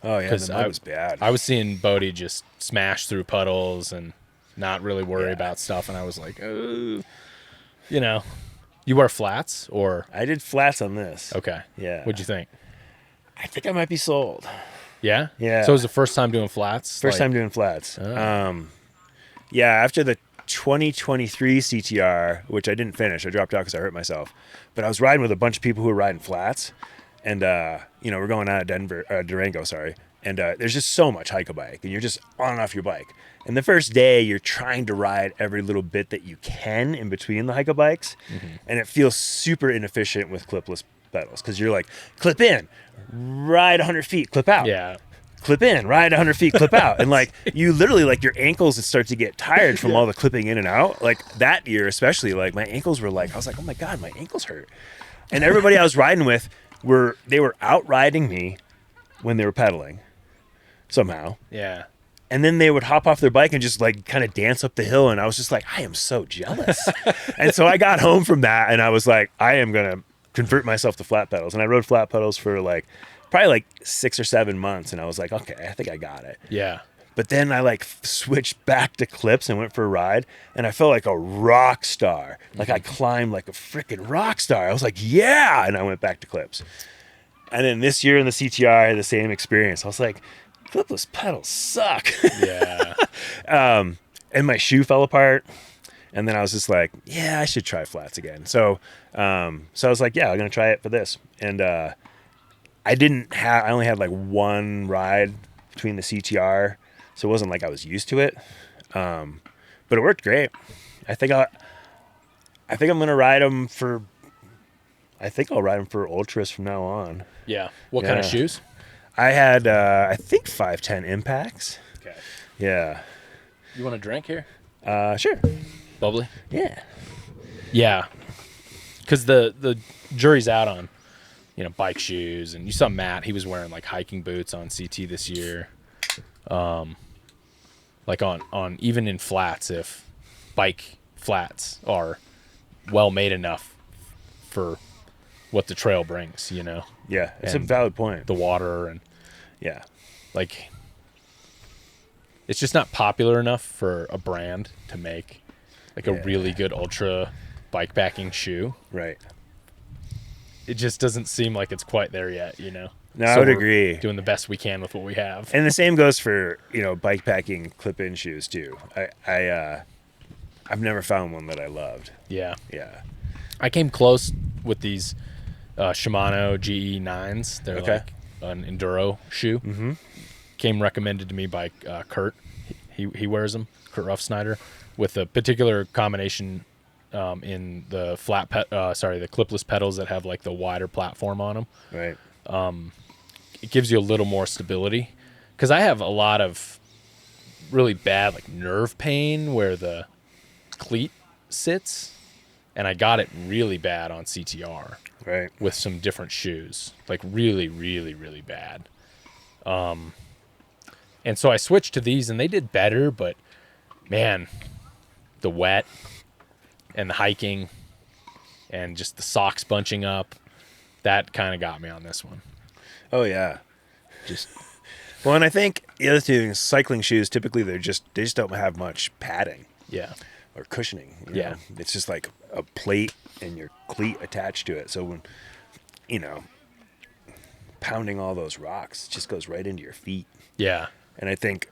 Speaker 2: Oh, yeah.
Speaker 1: 'Cause
Speaker 2: The mud was bad.
Speaker 1: I was seeing Bodhi just smash through puddles and not really worry
Speaker 2: Yeah.
Speaker 1: about stuff. And I was like, oh, you know, you wear flats or?
Speaker 2: I did flats on this.
Speaker 1: Okay.
Speaker 2: Yeah.
Speaker 1: What'd you think?
Speaker 2: I think I might be sold.
Speaker 1: Yeah?
Speaker 2: Yeah.
Speaker 1: So it was the first time doing flats?
Speaker 2: First time doing flats.
Speaker 1: Oh.
Speaker 2: Yeah, after the 2023 CTR, which I didn't finish, I dropped out because I hurt myself. But I was riding with a bunch of people who were riding flats, and we're going out of Durango, sorry. And there's just so much hike a bike, and you're just on and off your bike. And the first day, you're trying to ride every little bit that you can in between the hike a bikes, and it feels super inefficient with clipless pedals because you're like, clip in, ride 100 feet, clip out.
Speaker 1: Yeah.
Speaker 2: Clip in, ride 100 feet, clip out. And like, you literally, like, your ankles start to get tired from all the clipping in and out. Like that year, especially, like my ankles were like, I was like, oh my God, my ankles hurt. And everybody I was riding with they were out riding me when they were pedaling somehow.
Speaker 1: Yeah.
Speaker 2: And then they would hop off their bike and just like kind of dance up the hill. And I was just like, I am so jealous. And so I got home from that and I was like, I am going to convert myself to flat pedals. And I rode flat pedals for like probably like 6 or 7 months. And I was like, okay, I think I got it.
Speaker 1: Yeah.
Speaker 2: But then I like switched back to clips and went for a ride. And I felt like a rock star. Like I climbed like a freaking rock star. I was like, yeah. And I went back to clips. And then this year in the CTR, I had the same experience. I was like, clipless pedals suck.
Speaker 1: Yeah.
Speaker 2: And my shoe fell apart. And then I was just like, yeah, I should try flats again. So I was like, yeah, I'm going to try it for this. And I only had like one ride between the CTR. So it wasn't like I was used to it. But it worked great. I think I'm going to ride them for, I'll ride them for ultras from now on.
Speaker 1: Yeah. What kind of
Speaker 2: Yeah.
Speaker 1: shoes?
Speaker 2: I had, I think 510 impacts.
Speaker 1: Okay.
Speaker 2: Yeah.
Speaker 1: You want a drink here?
Speaker 2: Sure.
Speaker 1: Bubbly?
Speaker 2: Yeah.
Speaker 1: Yeah. Because the jury's out on, bike shoes. And you saw Matt, he was wearing like hiking boots on CT this year. Like on even in flats, if bike flats are well made enough for what the trail brings,
Speaker 2: Yeah. It's a
Speaker 1: And
Speaker 2: valid point.
Speaker 1: the water and
Speaker 2: Yeah.
Speaker 1: like it's just not popular enough for a brand to make like a really good ultra bikepacking shoe.
Speaker 2: Right.
Speaker 1: It just doesn't seem like it's quite there yet,
Speaker 2: No, I would
Speaker 1: we're
Speaker 2: agree.
Speaker 1: Doing the best we can with what we have.
Speaker 2: And the same goes for, bikepacking clip-in shoes too. I've never found one that I loved.
Speaker 1: Yeah.
Speaker 2: Yeah.
Speaker 1: I came close with these Shimano GE9s. They're
Speaker 2: Okay.
Speaker 1: like an enduro shoe.
Speaker 2: Mm-hmm.
Speaker 1: Came recommended to me by Kurt. He wears them, Kurt Ruffsnyder, with a particular combination in the the clipless pedals that have like the wider platform on them.
Speaker 2: Right.
Speaker 1: It gives you a little more stability because I have a lot of really bad like nerve pain where the cleat sits, and I got it really bad on CTR
Speaker 2: Right.
Speaker 1: with some different shoes, like really, really, really bad. And so I switched to these, and they did better, but man, the wet and the hiking and just the socks bunching up, that kind of got me on this one.
Speaker 2: Oh yeah. Well, and I think the other thing is cycling shoes, typically they just don't have much padding
Speaker 1: Yeah.
Speaker 2: or cushioning.
Speaker 1: Yeah.
Speaker 2: It's just like a plate and your cleat attached to it. So when, pounding all those rocks. It just goes right into your feet.
Speaker 1: Yeah.
Speaker 2: And I think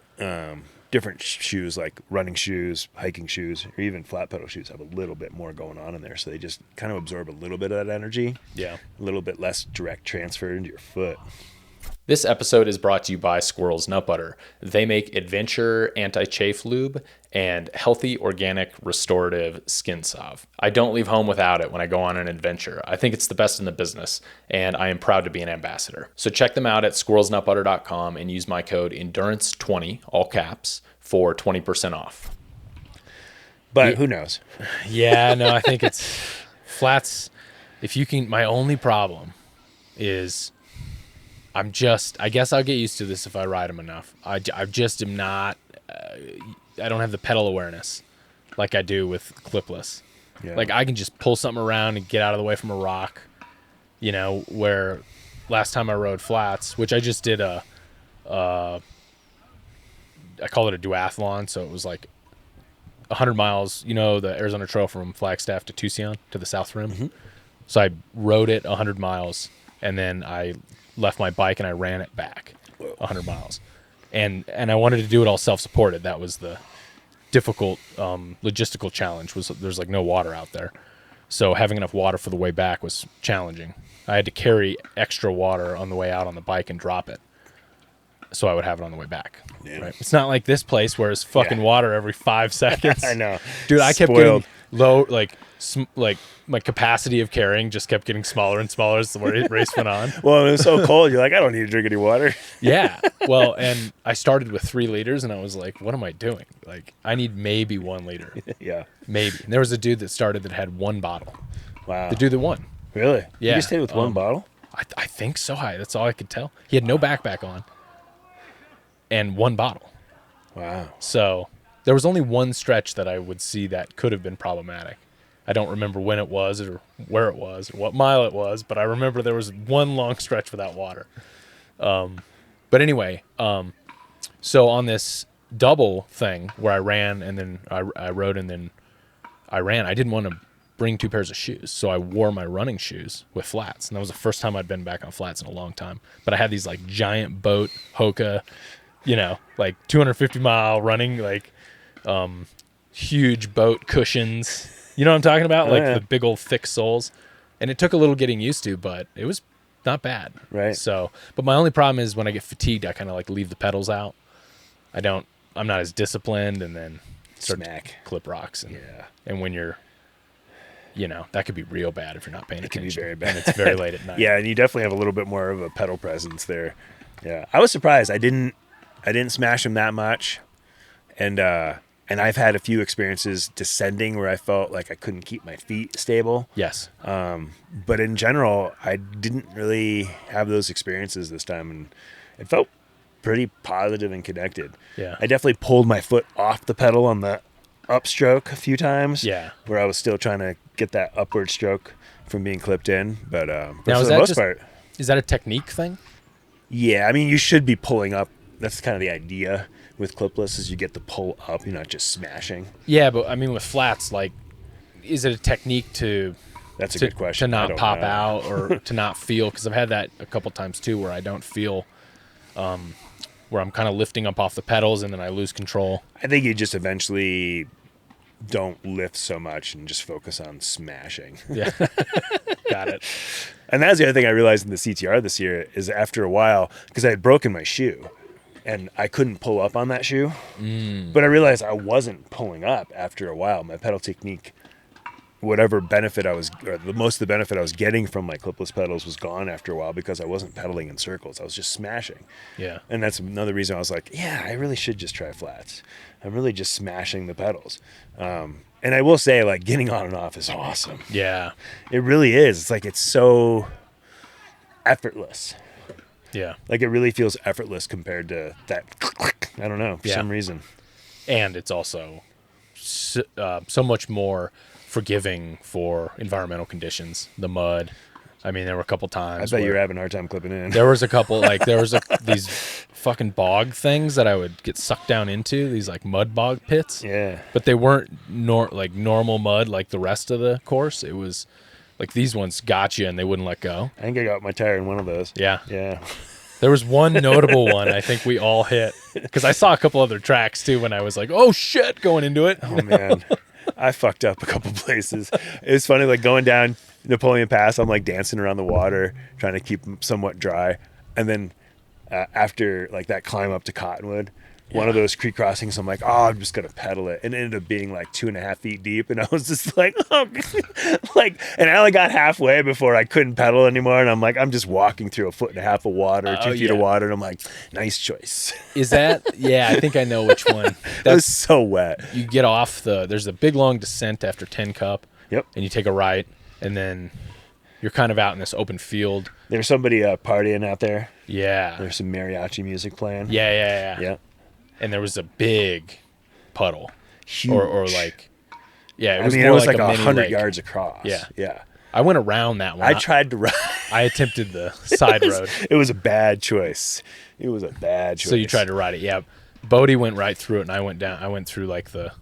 Speaker 2: different shoes, like running shoes, hiking shoes, or even flat pedal shoes, have a little bit more going on in there. So they just kind of absorb a little bit of that energy.
Speaker 1: Yeah.
Speaker 2: A little bit less direct transfer into your foot.
Speaker 1: This episode is brought to you by Squirrel's Nut Butter. They make adventure anti-chafe lube and healthy organic restorative skin salve. I don't leave home without it when I go on an adventure. I think it's the best in the business, and I am proud to be an ambassador. So check them out at squirrelsnutbutter.com and use my code ENDURANCE20, all caps, for 20% off.
Speaker 2: But who knows?
Speaker 1: Yeah, no, I think it's flats. If you can, my only problem is I guess I'll get used to this if I ride them enough. I just am not, I don't have the pedal awareness like I do with Clipless.
Speaker 2: Yeah.
Speaker 1: Like I can just pull something around and get out of the way from a rock, you know, where last time I rode flats, which I just did I call it a duathlon. So it was like 100 miles, you know, the Arizona Trail from Flagstaff to Tucson to the South Rim. Mm-hmm. So I rode it 100 miles and then I left my bike and I ran it back 100 miles. And I wanted to do it all self-supported. That was the difficult logistical challenge, was there's like no water out there. So having enough water for the way back was challenging. I had to carry extra water on the way out on the bike and drop it so I would have it on the way back. Yeah. Right? It's not like this place where it's fucking water every 5 seconds.
Speaker 2: I know.
Speaker 1: Dude, I kept getting low, like my capacity of carrying just kept getting smaller and smaller as the race went on.
Speaker 2: Well, it was so cold. You're like, I don't need to drink any water.
Speaker 1: Yeah. Well, and I started with 3 liters and I was like, what am I doing? Like, I need maybe 1 liter.
Speaker 2: Yeah.
Speaker 1: Maybe. And there was a dude that started that had 1 bottle.
Speaker 2: Wow.
Speaker 1: The dude that won.
Speaker 2: Really?
Speaker 1: Yeah.
Speaker 2: You stayed with 1 bottle?
Speaker 1: I think so. That's all I could tell. He had no backpack on and 1 bottle.
Speaker 2: Wow.
Speaker 1: So there was only 1 stretch that I would see that could have been problematic. I don't remember when it was or where it was or what mile it was, but I remember there was 1 long stretch without water. But anyway, so on this double thing where I ran and then I rode and then I ran, I didn't want to bring 2 pairs of shoes. So I wore my running shoes with flats. And that was the first time I'd been back on flats in a long time. But I had these like giant boat Hoka, you know, like 250-mile running, like huge boat cushions. You know what I'm talking about? Like the big old thick soles. And it took a little getting used to, but it was not bad.
Speaker 2: Right.
Speaker 1: So, but my only problem is when I get fatigued, I kind of like leave the pedals out. I'm not as disciplined and then start to clip rocks. And when you're, you know, that could be real bad if you're not paying attention.
Speaker 2: It can be very bad.
Speaker 1: And it's very late at night.
Speaker 2: Yeah. And you definitely have a little bit more of a pedal presence there. Yeah. I was surprised. I didn't smash them that much. And I've had a few experiences descending where I felt like I couldn't keep my feet stable.
Speaker 1: Yes.
Speaker 2: But in general, I didn't really have those experiences this time, and it felt pretty positive and connected.
Speaker 1: Yeah.
Speaker 2: I definitely pulled my foot off the pedal on the upstroke a few times.
Speaker 1: Yeah.
Speaker 2: Where I was still trying to get that upward stroke from being clipped in. But
Speaker 1: now,
Speaker 2: for the most part.
Speaker 1: Is that a technique thing?
Speaker 2: Yeah. I mean, you should be pulling up. That's kind of the idea with Clipless, is you get the pull up. You're not just smashing.
Speaker 1: Yeah, but I mean with flats, like, is it a technique to...
Speaker 2: That's a good question.
Speaker 1: To not pop out or to not feel, because I've had that a couple times too, where I don't feel, where I'm kind of lifting up off the pedals and then I lose control.
Speaker 2: I think you just eventually don't lift so much and just focus on smashing.
Speaker 1: Yeah, got it.
Speaker 2: And that's the other thing I realized in the CTR this year is after a while, because I had broken my shoe and I couldn't pull up on that shoe, but I realized I wasn't pulling up after a while. My pedal technique, whatever benefit I was, or the most of the benefit I was getting from my clipless pedals was gone after a while because I wasn't pedaling in circles. I was just smashing.
Speaker 1: Yeah.
Speaker 2: And that's another reason I was like, yeah, I really should just try flats. I'm really just smashing the pedals. And I will say, like, getting on and off is awesome.
Speaker 1: Yeah.
Speaker 2: It really is. It's like, it's so effortless.
Speaker 1: Yeah.
Speaker 2: Like, it really feels effortless compared to that, I don't know, for some reason.
Speaker 1: And it's also so much more forgiving for environmental conditions, the mud. I mean, there were a couple times.
Speaker 2: I bet you were having a hard time clipping in.
Speaker 1: There was a couple, like, these fucking bog things that I would get sucked down into, these, like, mud bog pits.
Speaker 2: Yeah.
Speaker 1: But they weren't, normal mud like the rest of the course. It was Like these ones got you and they wouldn't let go.
Speaker 2: I think I got my tire in one of those.
Speaker 1: Yeah.
Speaker 2: Yeah.
Speaker 1: There was one notable one I think we all hit because I saw a couple other tracks too when I was like, oh shit, going into it.
Speaker 2: Oh man, I fucked up a couple places. It was funny, like going down Napoleon Pass. I'm like dancing around the water, trying to keep them somewhat dry. And then after like that climb up to Cottonwood, one of those creek crossings, I'm like, oh, I'm just gonna pedal it, and it ended up being like 2.5 feet deep, and I was just like, oh, like, and I only got halfway before I couldn't pedal anymore, and I'm like, I'm just walking through 1.5 feet of water, 2 feet of water, and I'm like, nice choice.
Speaker 1: Is that? Yeah, I think I know which one.
Speaker 2: That was so wet.
Speaker 1: You get off there's a big long descent after 10 Cup.
Speaker 2: Yep.
Speaker 1: And you take a right, and then you're kind of out in this open field.
Speaker 2: There's somebody partying out there.
Speaker 1: Yeah.
Speaker 2: There's some mariachi music playing.
Speaker 1: Yeah. And there was a big puddle.
Speaker 2: Huge.
Speaker 1: Or like, yeah, it was,
Speaker 2: it was like
Speaker 1: a
Speaker 2: 100 yards across.
Speaker 1: Yeah.
Speaker 2: Yeah.
Speaker 1: I went around that one.
Speaker 2: I tried to ride.
Speaker 1: I attempted the side road.
Speaker 2: It was a bad choice. It was a bad choice.
Speaker 1: So you tried to ride it. Yeah. Bodhi went right through it, and I went down. I went through like the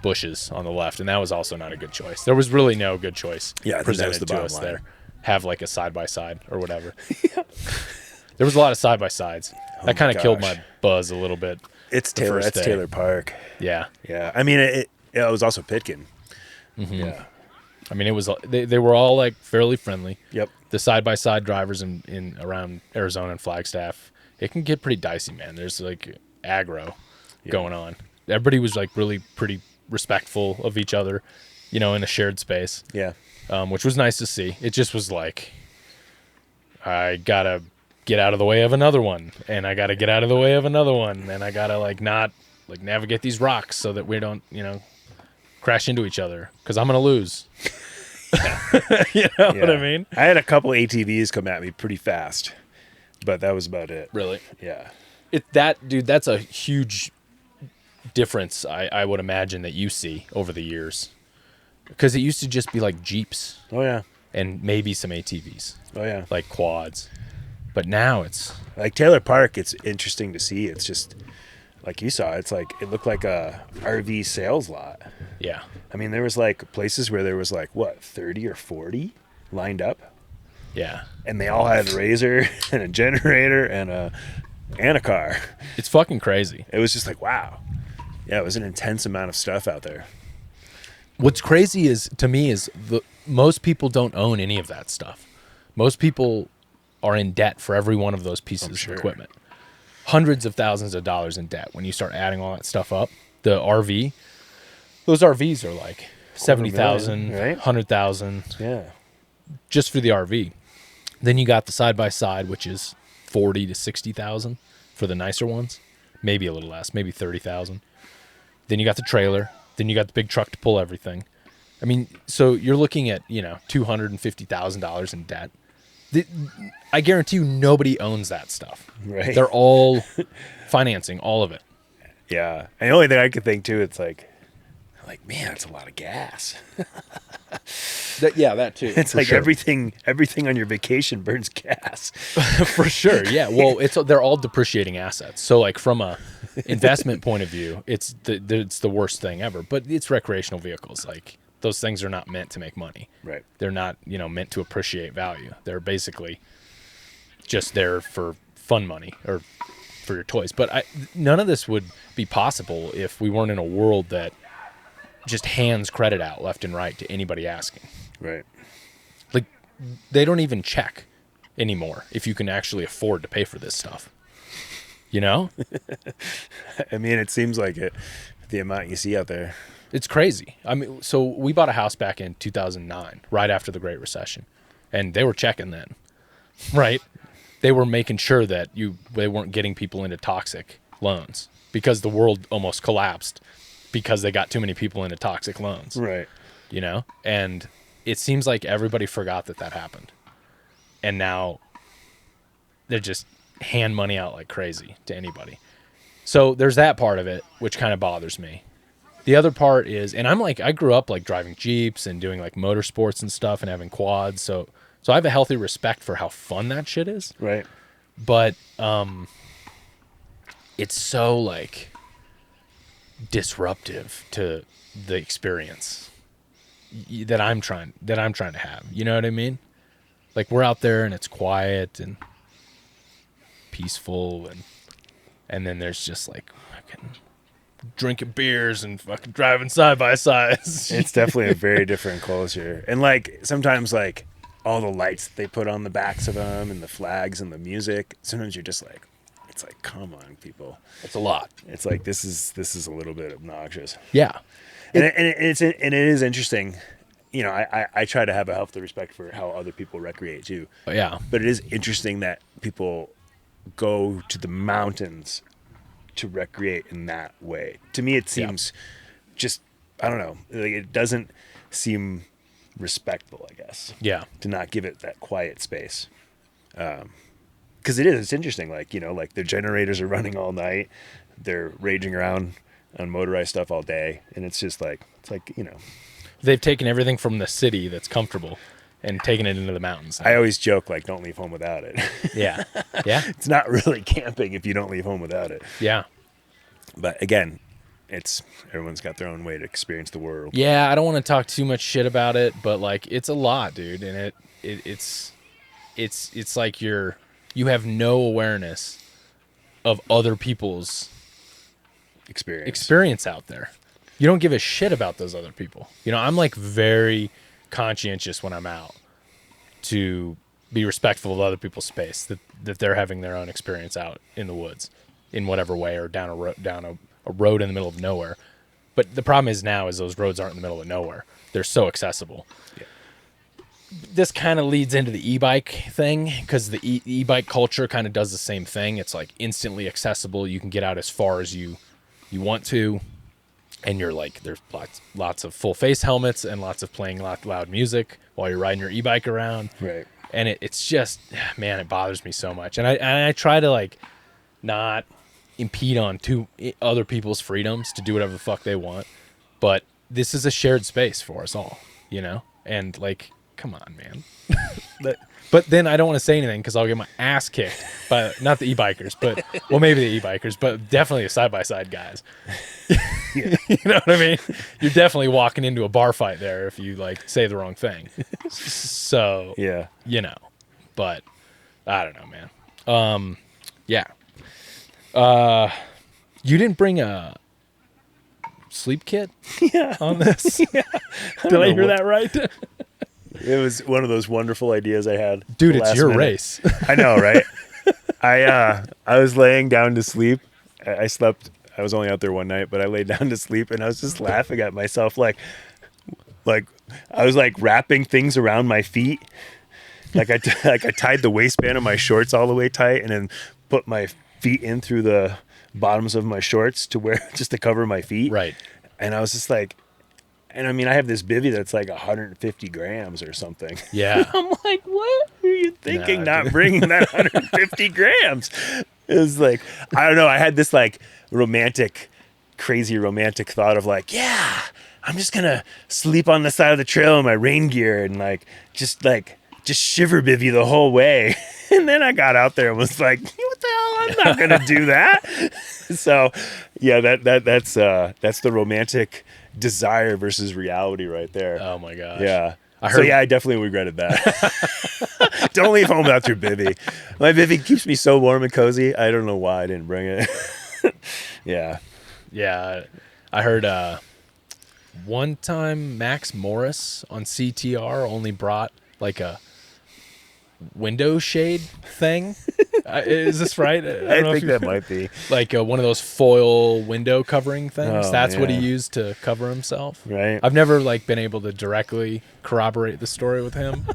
Speaker 1: bushes on the left, and that was also not a good choice. There was really no good choice presented to us there. Have like a side-by-side or whatever. Yeah. There was a lot of side-by-sides. That kind of killed my buzz a little bit.
Speaker 2: It's Taylor. That's Taylor Park.
Speaker 1: Yeah.
Speaker 2: Yeah. I mean, it was also Pitkin.
Speaker 1: Mm-hmm.
Speaker 2: Yeah.
Speaker 1: I mean, it was they were all like fairly friendly.
Speaker 2: Yep.
Speaker 1: The side-by-side drivers in around Arizona and Flagstaff, it can get pretty dicey, man. There's like aggro going on. Everybody was like really pretty respectful of each other, in a shared space.
Speaker 2: Yeah.
Speaker 1: Which was nice to see. It just was like, I gotta get out of the way of another one, and I gotta get out of the way of another one, and I gotta not navigate these rocks so that we don't, crash into each other because I'm gonna lose. You know what I mean?
Speaker 2: I had a couple ATVs come at me pretty fast, but that was about it.
Speaker 1: Really?
Speaker 2: Yeah.
Speaker 1: That's a huge difference. I would imagine that you see over the years, because it used to just be like Jeeps.
Speaker 2: Oh yeah.
Speaker 1: And maybe some ATVs.
Speaker 2: Oh yeah.
Speaker 1: Like quads. But now it's
Speaker 2: like Taylor Park. It's interesting to see. It's just like you saw. It's like it looked like a RV sales lot.
Speaker 1: Yeah.
Speaker 2: I mean, there was like places where there was like 30 or 40 lined up.
Speaker 1: Yeah.
Speaker 2: And they all had a razor and a generator and a car.
Speaker 1: It's fucking crazy.
Speaker 2: It was just like, wow. Yeah, it was an intense amount of stuff out there.
Speaker 1: What's crazy to me is most people don't own any of that stuff. Most people are in debt for every one of those pieces of equipment. Hundreds of thousands of dollars in debt when you start adding all that stuff up. The RV, those RVs are like 70,000,
Speaker 2: right?
Speaker 1: 100,000.
Speaker 2: Yeah.
Speaker 1: Just for the RV. Then you got the side-by-side, which is 40 to 60,000 for the nicer ones. Maybe a little less, maybe 30,000. Then you got the trailer. Then you got the big truck to pull everything. I mean, so you're looking at, $250,000 in debt. I guarantee you nobody owns that stuff.
Speaker 2: Right.
Speaker 1: They're all financing all of it.
Speaker 2: Yeah. And the only thing I could think too, it's like, man, that's a lot of gas.
Speaker 1: That too.
Speaker 2: It's like everything on your vacation burns gas.
Speaker 1: For sure. Yeah. Well, they're all depreciating assets. So like from a investment point of view, it's the worst thing ever, but it's recreational vehicles. Like those things are not meant to make money.
Speaker 2: Right.
Speaker 1: They're not, meant to appreciate value. They're basically just there for fun money or for your toys. But none of this would be possible if we weren't in a world that just hands credit out left and right to anybody asking.
Speaker 2: Right.
Speaker 1: Like they don't even check anymore if you can actually afford to pay for this stuff.
Speaker 2: I mean, it seems like it, the amount you see out there.
Speaker 1: It's crazy. I mean, so we bought a house back in 2009, right after the Great Recession, and they were checking then, right? They were making sure that they weren't getting people into toxic loans because the world almost collapsed because they got too many people into toxic loans.
Speaker 2: Right.
Speaker 1: And it seems like everybody forgot that happened. And now they're just hand money out like crazy to anybody. So there's that part of it, which kind of bothers me. The other part is, and I grew up like driving Jeeps and doing like motorsports and stuff and having quads. So I have a healthy respect for how fun that shit is.
Speaker 2: Right.
Speaker 1: But it's so like disruptive to the experience. that I'm trying to have. You know what I mean? Like we're out there and it's quiet and peaceful, and then there's just like fucking drinking beers and fucking driving side by sides.
Speaker 2: It's definitely a very different culture. And like sometimes like all the lights that they put on the backs of them and the flags and the music, sometimes you're just like, it's like, come on, people.
Speaker 1: It's a lot.
Speaker 2: It's like this is a little bit obnoxious.
Speaker 1: Yeah.
Speaker 2: And it is interesting. You know, I try to have a healthy respect for how other people recreate too.
Speaker 1: Yeah.
Speaker 2: But it is interesting that people go to the mountains to recreate in that way. To me, it seems just, I don't know, like it doesn't seem respectful, I guess.
Speaker 1: Yeah.
Speaker 2: To not give it that quiet space. Because it's interesting. Like, you know, like their generators are running all night. They're raging around on motorized stuff all day. And it's just like, you know.
Speaker 1: They've taken everything from the city that's comfortable and taken it into the mountains.
Speaker 2: I always joke, like, don't leave home without it.
Speaker 1: Yeah. Yeah.
Speaker 2: It's not really camping if you don't leave home without it.
Speaker 1: Yeah.
Speaker 2: But again, everyone's got their own way to experience the world.
Speaker 1: Yeah, I don't want to talk too much shit about it, but like it's a lot, dude, and it's like you have no awareness of other people's experience out there. You don't give a shit about those other people. You know, I'm like very conscientious when I'm out to be respectful of other people's space, that they're having their own experience out in the woods in whatever way, or down a road in the middle of nowhere. But the problem is now is those roads aren't in the middle of nowhere. They're so accessible. Yeah. This kind of leads into the e-bike thing, because the e-bike culture kind of does the same thing. It's like instantly accessible. You can get out as far as you want to. And you're like, there's lots of full face helmets and lots of playing loud music while you're riding your e-bike around.
Speaker 2: Right.
Speaker 1: And it's just, man, it bothers me so much. And I try to like not impede on other people's freedoms to do whatever the fuck they want. But this is a shared space for us all, you know? And like, come on, man. But then I don't want to say anything because I'll get my ass kicked by not the e-bikers, but well, maybe the e-bikers, but definitely the side-by-side guys.
Speaker 2: Yeah.
Speaker 1: You know what I mean? You're definitely walking into a bar fight there if you like say the wrong thing. So
Speaker 2: yeah,
Speaker 1: you know, but I don't know, man. Yeah. You didn't bring a sleep kit on this?
Speaker 2: Yeah.
Speaker 1: Did I hear that right?
Speaker 2: It was one of those wonderful ideas I had.
Speaker 1: Dude, it's your race.
Speaker 2: I know, right? I was laying down to sleep. I slept. I was only out there one night, but I laid down to sleep and I was just laughing at myself. Like I was like wrapping things around my feet. Like I tied the waistband of my shorts all the way tight and then put my feet in through the bottoms of my shorts just to cover my feet.
Speaker 1: Right.
Speaker 2: And I was just like, and I mean, I have this bivvy that's like 150 grams or something.
Speaker 1: Yeah.
Speaker 2: I'm like, what are you thinking? Not bringing that 150 grams. It was like, I don't know. I had this like crazy romantic thought of like, yeah, I'm just going to sleep on the side of the trail in my rain gear and just shiver bivvy the whole way. And then I got out there and was like, what the hell? I'm not going to do that. So yeah, that's the romantic desire versus reality right there.
Speaker 1: Oh my gosh.
Speaker 2: Yeah. I definitely regretted that. Don't leave home without your bivvy. My bivvy keeps me so warm and cozy. I don't know why I didn't bring it. Yeah.
Speaker 1: Yeah. I heard one time Max Morris on CTR only brought like a window shade thing. Is this right?
Speaker 2: I think that might be
Speaker 1: like one of those foil window covering things.
Speaker 2: Oh,
Speaker 1: That's
Speaker 2: yeah.
Speaker 1: what he used to cover himself.
Speaker 2: Right.
Speaker 1: I've never like been able to directly corroborate the story with him,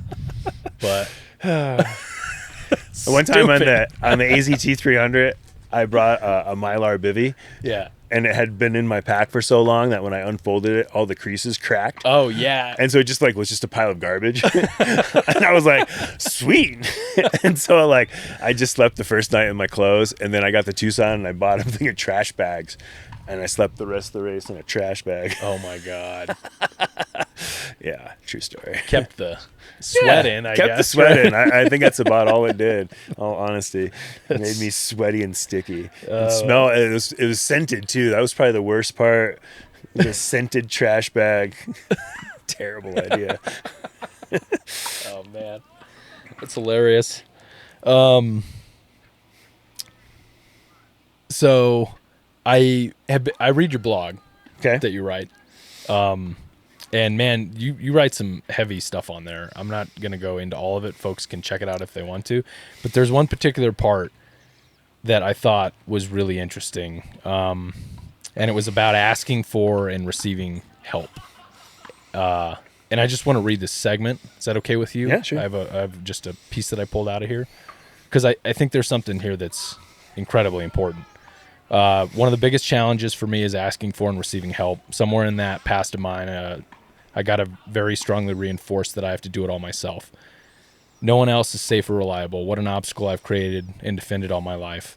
Speaker 1: but
Speaker 2: one time on the AZT 300, I brought a Mylar bivvy.
Speaker 1: Yeah.
Speaker 2: And it had been in my pack for so long that when I unfolded it, all the creases cracked.
Speaker 1: Oh yeah.
Speaker 2: And so it just was just a pile of garbage. And I was like, sweet. And so I just slept the first night in my clothes, and then I got the Tucson and I bought a thing of trash bags. And I slept the rest of the race in a trash bag.
Speaker 1: Oh my God.
Speaker 2: Yeah, true story.
Speaker 1: Kept the sweat in, I guess.
Speaker 2: Kept the sweat in. I think that's about all it did. All honesty, it made me sweaty and sticky. It was scented too. That was probably the worst part. The scented trash bag. terrible idea.
Speaker 1: Oh man, that's hilarious. So I read your blog
Speaker 2: Okay.
Speaker 1: that you write. And man, you write some heavy stuff on there. I'm not going to go into all of it. Folks can check it out if they want to. But there's one particular part that I thought was really interesting. And it was about asking for and receiving help. And I just want to read this segment. Is that okay with you?
Speaker 2: Yeah, sure.
Speaker 1: I have just a piece that I pulled out of here. Because I think there's something here that's incredibly important. One of the biggest challenges for me is asking for and receiving help. Somewhere in that past of mine, I got to very strongly reinforce that I have to do it all myself. No one else is safe or reliable. What an obstacle I've created and defended all my life.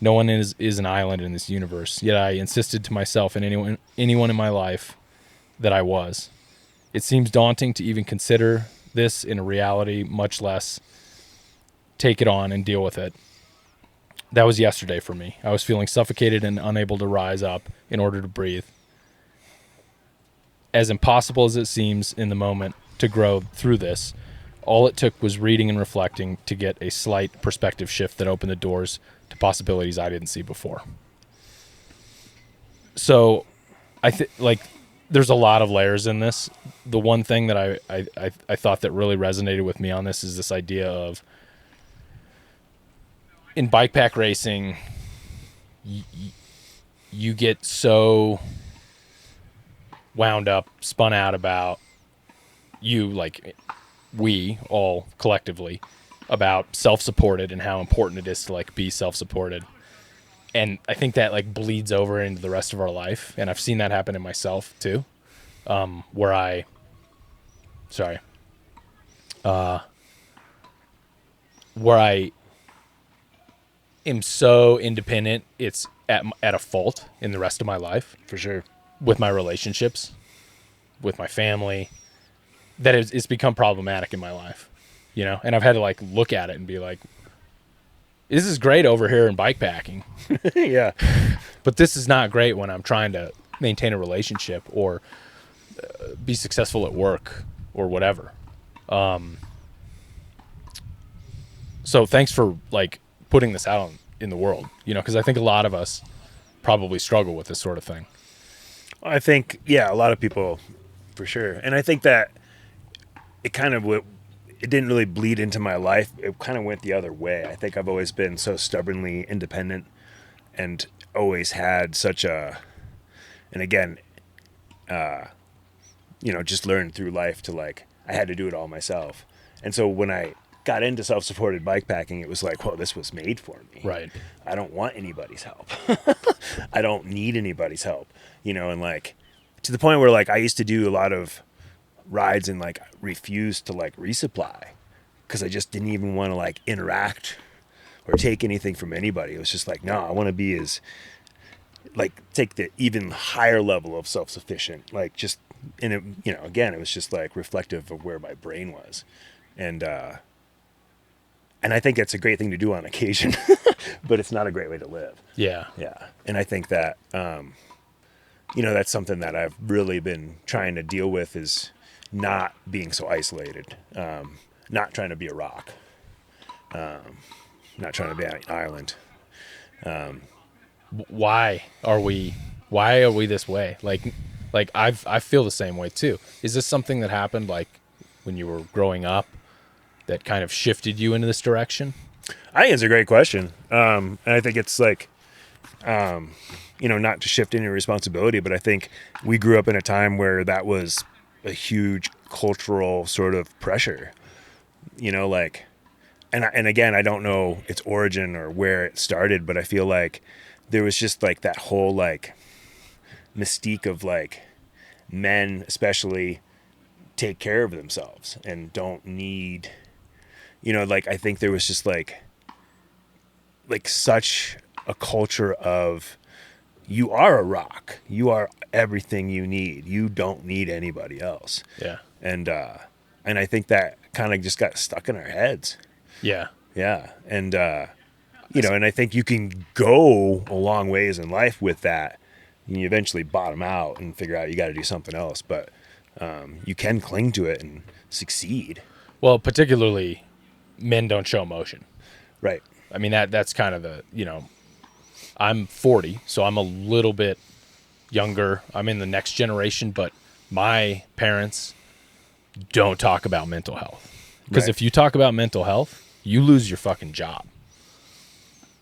Speaker 1: No one is an island in this universe. Yet I insisted to myself and anyone in my life that I was. It seems daunting to even consider this in a reality, much less take it on and deal with it. That was yesterday for me. I was feeling suffocated and unable to rise up in order to breathe. As impossible as it seems in the moment to grow through this, all it took was reading and reflecting to get a slight perspective shift that opened the doors to possibilities I didn't see before. So I think there's a lot of layers in this. The one thing that I thought that really resonated with me on this is this idea of, in bike pack racing, you get so wound up, spun out about we all collectively, about self-supported and how important it is to be self-supported. And I think that bleeds over into the rest of our life. And I've seen that happen in myself too. Where I am so independent, it's at a fault in the rest of my life.
Speaker 2: For sure.
Speaker 1: With my relationships, with my family, that it's become problematic in my life, and I've had to look at it and be like, this is great over here in bikepacking.
Speaker 2: Yeah.
Speaker 1: But this is not great when I'm trying to maintain a relationship or be successful at work or whatever. So thanks for putting this out in the world, because I think a lot of us probably struggle with this sort of thing.
Speaker 2: I think, yeah, a lot of people, for sure. And I think that it didn't really bleed into my life. It kind of went the other way. I think I've always been so stubbornly independent and always had such and again, just learned through life to I had to do it all myself. And so when I got into self-supported bikepacking, it was whoa, this was made for me.
Speaker 1: Right.
Speaker 2: I don't want anybody's help. I don't need anybody's help, and to the point where I used to do a lot of rides and refused to resupply because I just didn't even want to interact or take anything from anybody. It was just no, I want to be as take the even higher level of self-sufficient, just in it, again, it was just reflective of where my brain was. And I think that's a great thing to do on occasion, but it's not a great way to live.
Speaker 1: Yeah.
Speaker 2: Yeah. And I think that, that's something that I've really been trying to deal with, is not being so isolated, not trying to be a rock, not trying to be an island.
Speaker 1: Why are we this way? I feel the same way too. Is this something that happened when you were growing up that kind of shifted you into this direction?
Speaker 2: I think it's a great question. And I think it's not to shift any responsibility, but I think we grew up in a time where that was a huge cultural sort of pressure, and again, I don't know its origin or where it started, but I feel there was just that whole mystique of men especially take care of themselves and don't need, I think there was just such a culture of, you are a rock, you are everything you need, you don't need anybody else.
Speaker 1: Yeah.
Speaker 2: And I think that kind of just got stuck in our heads.
Speaker 1: Yeah.
Speaker 2: Yeah. And and I think you can go a long ways in life with that, and you eventually bottom out and figure out you got to do something else. But you can cling to it and succeed.
Speaker 1: Well, particularly men don't show emotion.
Speaker 2: Right.
Speaker 1: I mean, that's kind of the, I'm 40, so I'm a little bit younger. I'm in the next generation, but my parents don't talk about mental health. Because if you talk about mental health, you lose your fucking job.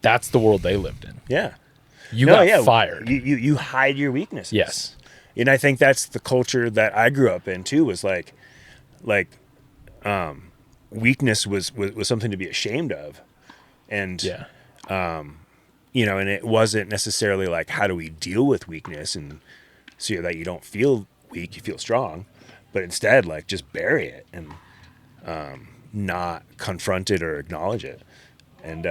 Speaker 1: That's the world they lived in.
Speaker 2: Yeah.
Speaker 1: You got fired.
Speaker 2: You hide your weaknesses.
Speaker 1: Yes.
Speaker 2: And I think that's the culture that I grew up in too, was like weakness was something to be ashamed of. And, and it wasn't necessarily like, how do we deal with weakness and so that you don't feel weak, you feel strong, but instead like just bury it and not confront it or acknowledge it. And,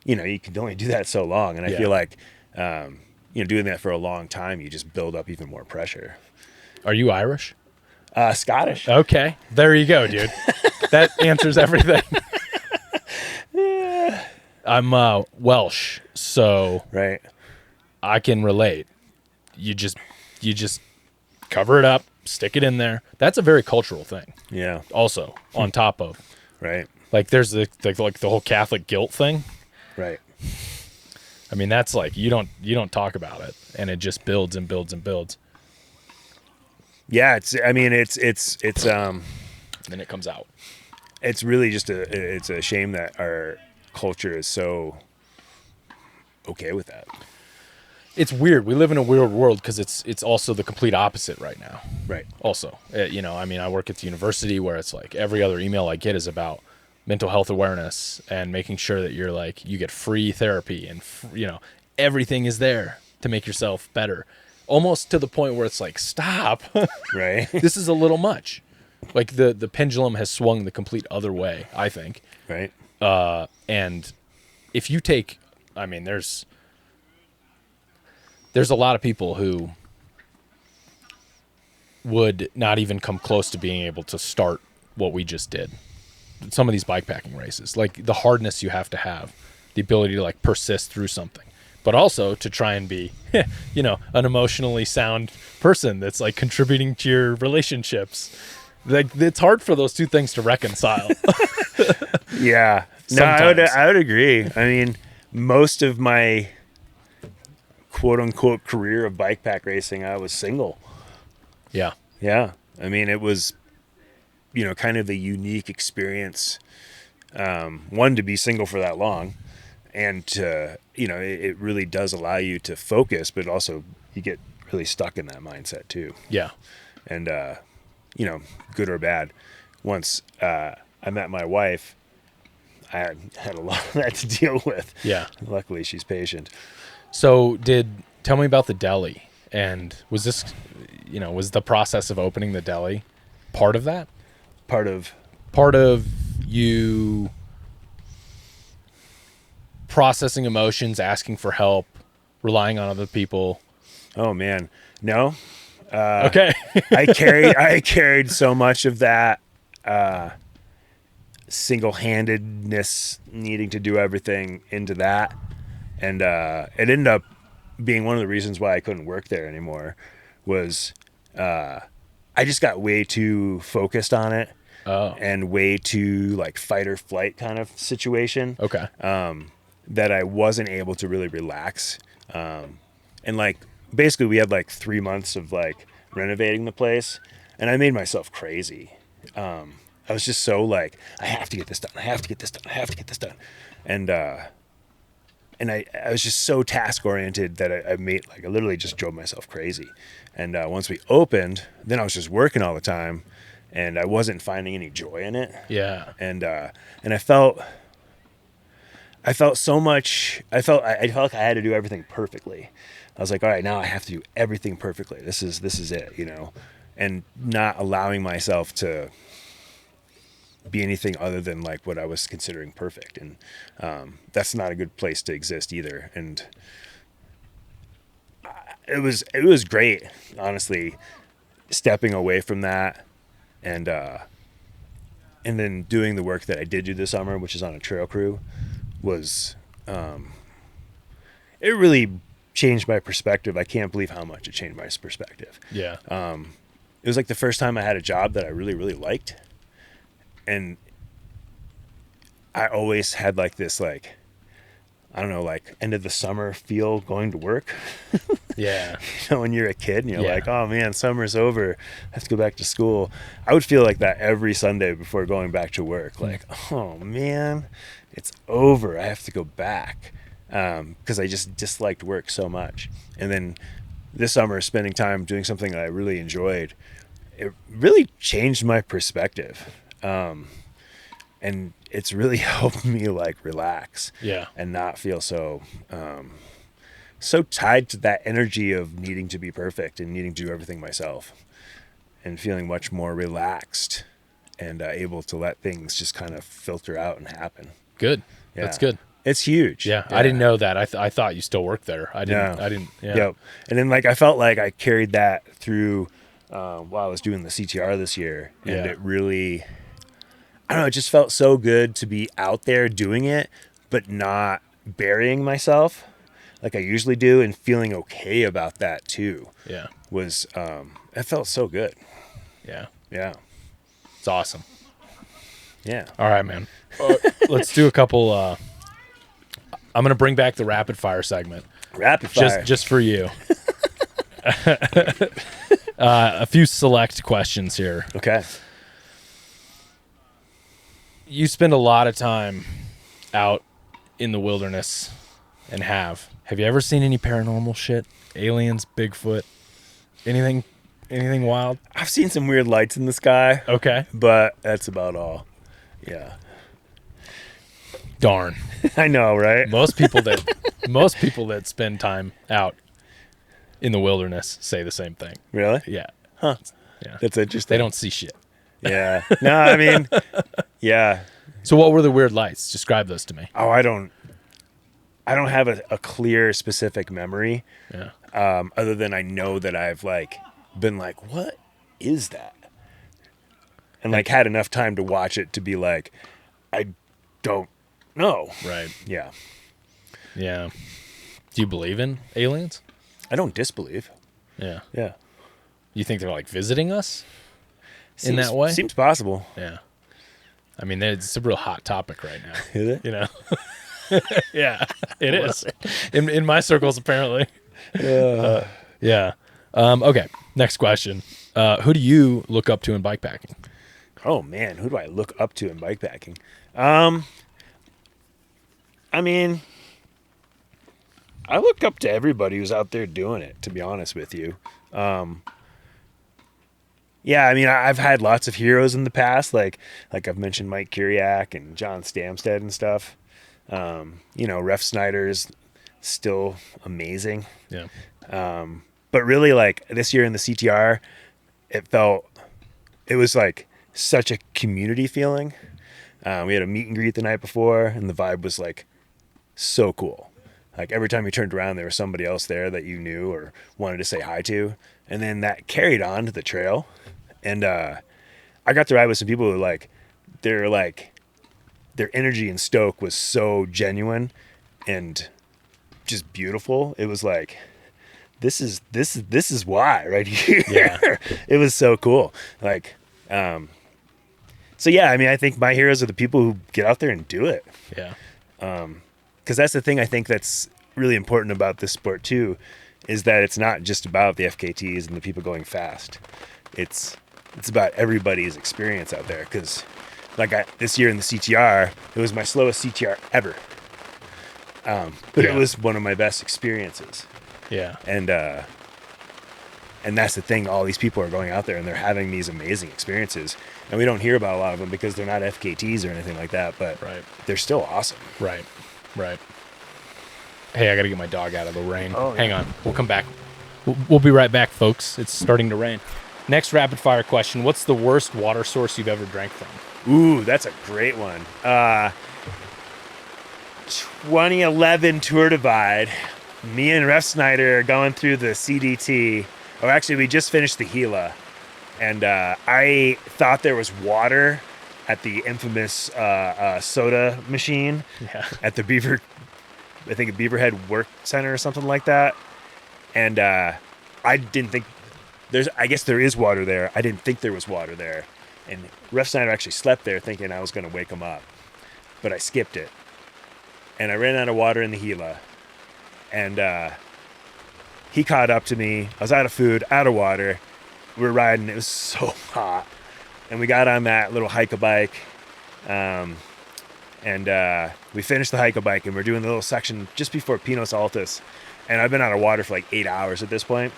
Speaker 2: you can only do that so long. And I feel like, doing that for a long time, you just build up even more pressure.
Speaker 1: Are you Irish?
Speaker 2: Scottish.
Speaker 1: Okay. There you go, dude. That answers everything.
Speaker 2: Yeah.
Speaker 1: I'm Welsh, so
Speaker 2: right.
Speaker 1: I can relate. You just cover it up, stick it in there. That's a very cultural thing.
Speaker 2: Yeah.
Speaker 1: Also, on top of.
Speaker 2: Right.
Speaker 1: Like there's the whole Catholic guilt thing.
Speaker 2: Right.
Speaker 1: I mean, that's like you don't talk about it, and it just builds and builds and builds.
Speaker 2: Yeah, it's then
Speaker 1: it comes out.
Speaker 2: It's really just it's a shame that our culture is so okay with that.
Speaker 1: It's weird. We live in a weird world because it's also the complete opposite right now.
Speaker 2: Right.
Speaker 1: Also, I work at the university where it's like every other email I get is about mental health awareness and making sure that you're like, you get free therapy and, everything is there to make yourself better. Almost to the point where it's like, stop.
Speaker 2: Right.
Speaker 1: This is a little much. Like the pendulum has swung the complete other way, I think.
Speaker 2: Right.
Speaker 1: And if you take, there's a lot of people who would not even come close to being able to start what we just did. Some of these bikepacking races, like the hardness you have to have, the ability to like persist through something, but also to try and be, an emotionally sound person that's like contributing to your relationships. Like it's hard for those two things to reconcile.
Speaker 2: Yeah. No, I would agree. I mean, most of my quote unquote career of bikepack racing, I was single.
Speaker 1: Yeah.
Speaker 2: Yeah. I mean, it was, kind of a unique experience. One, to be single for that long, and it really does allow you to focus, but also you get really stuck in that mindset too.
Speaker 1: Yeah.
Speaker 2: And, good or bad. Once I met my wife, I had a lot of that to deal with.
Speaker 1: Yeah.
Speaker 2: Luckily, she's patient.
Speaker 1: So tell me about the deli. And was this, was the process of opening the deli part of that?
Speaker 2: Part of
Speaker 1: you processing emotions, asking for help, relying on other people.
Speaker 2: Oh man, no.
Speaker 1: Okay.
Speaker 2: I carried so much of that single-handedness, needing to do everything, into that, and it ended up being one of the reasons why I couldn't work there anymore. Was I just got way too focused on it.
Speaker 1: Oh.
Speaker 2: And way too like fight or flight kind of situation.
Speaker 1: Okay.
Speaker 2: That I wasn't able to really relax. And like basically we had like 3 months of like renovating the place, and I made myself crazy. I was just so like, I have to get this done. I have to get this done. I have to get this done. And I was just so task oriented that I literally just drove myself crazy. And once we opened, then I was just working all the time, and I wasn't finding any joy in it.
Speaker 1: Yeah.
Speaker 2: And I felt so much. I felt like I had to do everything perfectly. I was like, all right, now I have to do everything perfectly. This is it, and not allowing myself to be anything other than like what I was considering perfect. And that's not a good place to exist either. And it was great, honestly, stepping away from that and then doing the work that I did do this summer, which is on a trail crew, was it really changed my perspective. I can't believe how much it changed my perspective.
Speaker 1: Yeah.
Speaker 2: it was like the first time I had a job that I really, really liked. And I always had like this, like, I don't know, like end of the summer feel going to work.
Speaker 1: Yeah.
Speaker 2: You know, when you're a kid and you're
Speaker 1: Yeah.
Speaker 2: like, oh man, summer's over, I have to go back to school. I would feel like that every Sunday before going back to work. Like, oh man, it's over. I have to go back. Because I just disliked work so much. And then this summer, spending time doing something that I really enjoyed, it really changed my perspective. And it's really helped me like relax
Speaker 1: Yeah.
Speaker 2: and not feel so so tied to that energy of needing to be perfect and needing to do everything myself, and feeling much more relaxed and able to let things just kind of filter out and happen.
Speaker 1: Good.
Speaker 2: Yeah.
Speaker 1: That's good.
Speaker 2: It's huge.
Speaker 1: Yeah. I didn't know that. I thought you still worked there. I didn't.
Speaker 2: No.
Speaker 1: I didn't. Yeah.
Speaker 2: Yep. And then like I felt like I carried that through while I was doing the CTR this year, and
Speaker 1: Yeah.
Speaker 2: it really, I don't know, it just felt so good to be out there doing it, but not burying myself like I usually do, and feeling okay about that too.
Speaker 1: Yeah.
Speaker 2: Was it felt so good.
Speaker 1: Yeah.
Speaker 2: Yeah.
Speaker 1: It's awesome.
Speaker 2: Yeah.
Speaker 1: All right, man. Let's do a couple. I'm gonna bring back the rapid fire segment.
Speaker 2: Rapid fire.
Speaker 1: Just for you. A few select questions here.
Speaker 2: Okay.
Speaker 1: You spend a lot of time out in the wilderness, and have you ever seen any paranormal shit? Aliens, Bigfoot, anything wild?
Speaker 2: I've seen some weird lights in the sky,
Speaker 1: Okay.
Speaker 2: but that's about all. Yeah.
Speaker 1: Darn.
Speaker 2: I know, right?
Speaker 1: Most people that spend time out in the wilderness say the same thing.
Speaker 2: Really?
Speaker 1: Yeah.
Speaker 2: Huh.
Speaker 1: Yeah.
Speaker 2: That's interesting.
Speaker 1: They don't see shit.
Speaker 2: Yeah. No, I mean, yeah.
Speaker 1: So what were the weird lights? Describe those to me.
Speaker 2: Oh, I don't have a clear, specific memory.
Speaker 1: Yeah.
Speaker 2: Other than I know that I've like been like, what is that? And like had enough time to watch it to be like, I don't know.
Speaker 1: Right.
Speaker 2: Yeah.
Speaker 1: Yeah. Do you believe in aliens?
Speaker 2: I don't disbelieve.
Speaker 1: Yeah.
Speaker 2: Yeah.
Speaker 1: You think they're like visiting us in that way?
Speaker 2: Seems possible.
Speaker 1: Yeah. I mean, it's a real hot topic right now.
Speaker 2: Is it?
Speaker 1: You know? Yeah, it is. In my circles, apparently. Yeah. Okay. Next question. Who do you look up to in bikepacking?
Speaker 2: Oh man, who do I look up to in bikepacking? I mean, I look up to everybody who's out there doing it, to be honest with you. Yeah, I mean, I've had lots of heroes in the past, like I've mentioned Mike Kiriak and John Stamstead and stuff. You know, Ref Snyder's still amazing.
Speaker 1: Yeah.
Speaker 2: But really, like this year in the CTR, it was like such a community feeling. We had a meet and greet the night before, and the vibe was like so cool. Like every time you turned around, there was somebody else there that you knew or wanted to say hi to. And then that carried on to the trail. And I got to ride with some people who their energy and stoke was so genuine and just beautiful. It was like, this is why right here.
Speaker 1: Yeah.
Speaker 2: It was so cool. Like, so yeah, I mean, I think my heroes are the people who get out there and do it.
Speaker 1: Yeah.
Speaker 2: Because that's the thing I think that's really important about this sport too, is that it's not just about the FKTs and the people going fast. It's about everybody's experience out there. Because this year in the CTR, it was my slowest CTR ever. But it was one of my best experiences.
Speaker 1: Yeah.
Speaker 2: And that's the thing. All these people are going out there and they're having these amazing experiences. And we don't hear about a lot of them because they're not FKTs or anything like that. But they're still awesome.
Speaker 1: Right. Hey, I got to get my dog out of the rain.
Speaker 2: Oh, yeah.
Speaker 1: Hang on. We'll come back. We'll be right back, folks. It's starting to rain. Next rapid fire question. What's the worst water source you've ever drank from?
Speaker 2: Ooh, that's a great one. 2011 Tour Divide. Me and Ref Snyder are going through the CDT. Oh, actually, we just finished the Gila. And I thought there was water at the infamous soda machine at the Beaverhead Work Center or something like that. And I didn't think I guess there is water there. I didn't think there was water there. And Ref Snyder actually slept there thinking I was going to wake him up. But I skipped it. And I ran out of water in the Gila. And he caught up to me. I was out of food, out of water. We were riding. It was so hot. And we got on that little hike-a-bike. And we finished the hike-a-bike, and we're doing the little section just before Pinos Altos. And I've been out of water for like 8 hours at this point.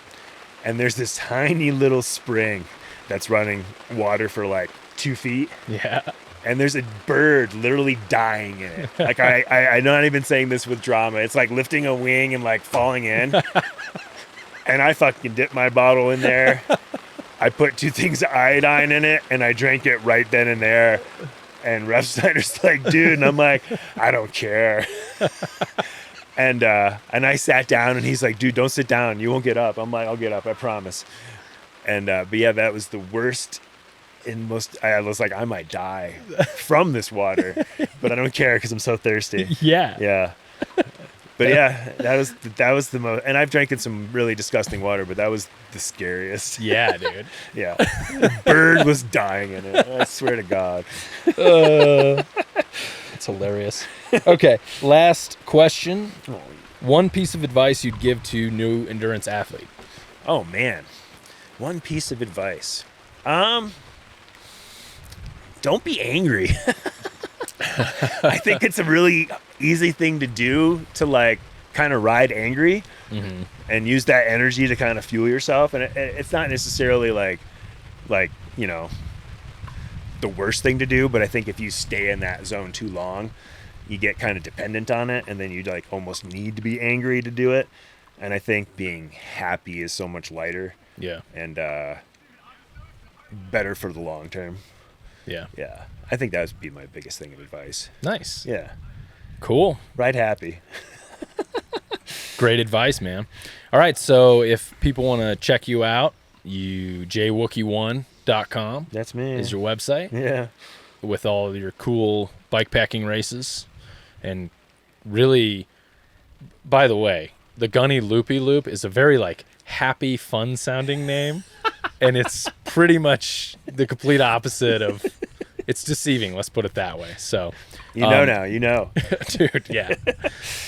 Speaker 2: And there's this tiny little spring that's running water for like 2 feet.
Speaker 1: Yeah.
Speaker 2: And there's a bird literally dying in it. Like I'm not even saying this with drama. It's like lifting a wing and like falling in. And I fucking dipped my bottle in there. I put 2 things of iodine in it, and I drank it right then and there. And Ref Snyder's like, dude, and I'm like, I don't care. And I sat down, and he's like, dude, don't sit down. You won't get up. I'm like, I'll get up, I promise. And but yeah, that was the worst and most. I was like, I might die from this water, but I don't care because I'm so thirsty.
Speaker 1: Yeah.
Speaker 2: Yeah. But yeah, that was the most. And I've drank in some really disgusting water, but that was the scariest.
Speaker 1: Yeah, dude.
Speaker 2: Yeah. The bird was dying in it. I swear to God.
Speaker 1: It's hilarious. Okay, last question. One piece of advice you'd give to new endurance athlete.
Speaker 2: Oh man, one piece of advice. Don't be angry. I think it's a really easy thing to do to like kind of ride angry and use that energy to kind of fuel yourself. And it's not necessarily like, you know, the worst thing to do, but I think if you stay in that zone too long, you get kind of dependent on it, and then you like almost need to be angry to do it. And I think being happy is so much lighter.
Speaker 1: Yeah.
Speaker 2: And better for the long term.
Speaker 1: Yeah.
Speaker 2: Yeah. I think that would be my biggest thing of advice.
Speaker 1: Nice.
Speaker 2: Yeah.
Speaker 1: Cool.
Speaker 2: Ride happy.
Speaker 1: Great advice, man. All right, so if people want to check you out, jwookie1.com.
Speaker 2: That's me.
Speaker 1: Is your website.
Speaker 2: Yeah.
Speaker 1: With all your cool bikepacking races. And really, by the way, the Gunny Loopy Loop is a very like happy, fun sounding name. And it's pretty much the complete opposite of, it's deceiving, let's put it that way. So
Speaker 2: you know now, you know.
Speaker 1: Dude, yeah.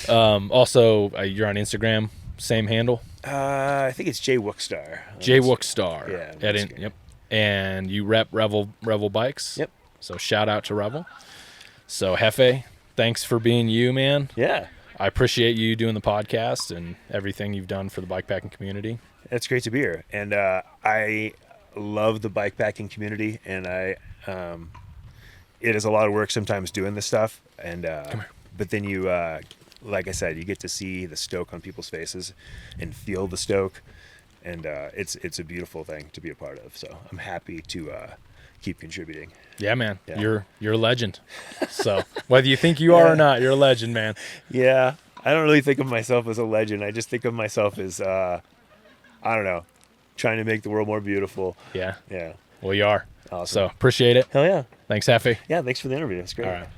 Speaker 1: Also, you're on Instagram, same handle?
Speaker 2: I think it's JWookstar.
Speaker 1: JWookstar.
Speaker 2: Yeah.
Speaker 1: Yep. And you rep Revel Bikes?
Speaker 2: Yep.
Speaker 1: So shout out to Revel. So Jefe, thanks for being you, man.
Speaker 2: Yeah.
Speaker 1: I appreciate you doing the podcast and everything you've done for the bikepacking community.
Speaker 2: It's great to be here. And I love the bikepacking community, and it is a lot of work sometimes doing this stuff. And but then you, like I said, you get to see the stoke on people's faces and feel the stoke, and it's a beautiful thing to be a part of. So I'm happy to keep contributing.
Speaker 1: Yeah, man.
Speaker 2: Yeah.
Speaker 1: You're a legend. So whether you think you are or not, you're a legend, man.
Speaker 2: Yeah, I don't really think of myself as a legend. I just think of myself as I don't know, trying to make the world more beautiful.
Speaker 1: Yeah.
Speaker 2: Yeah.
Speaker 1: Well, you are.
Speaker 2: Awesome.
Speaker 1: So appreciate it.
Speaker 2: Hell yeah.
Speaker 1: Thanks, Jefe.
Speaker 2: Yeah, thanks for the interview. It's great.
Speaker 1: All right.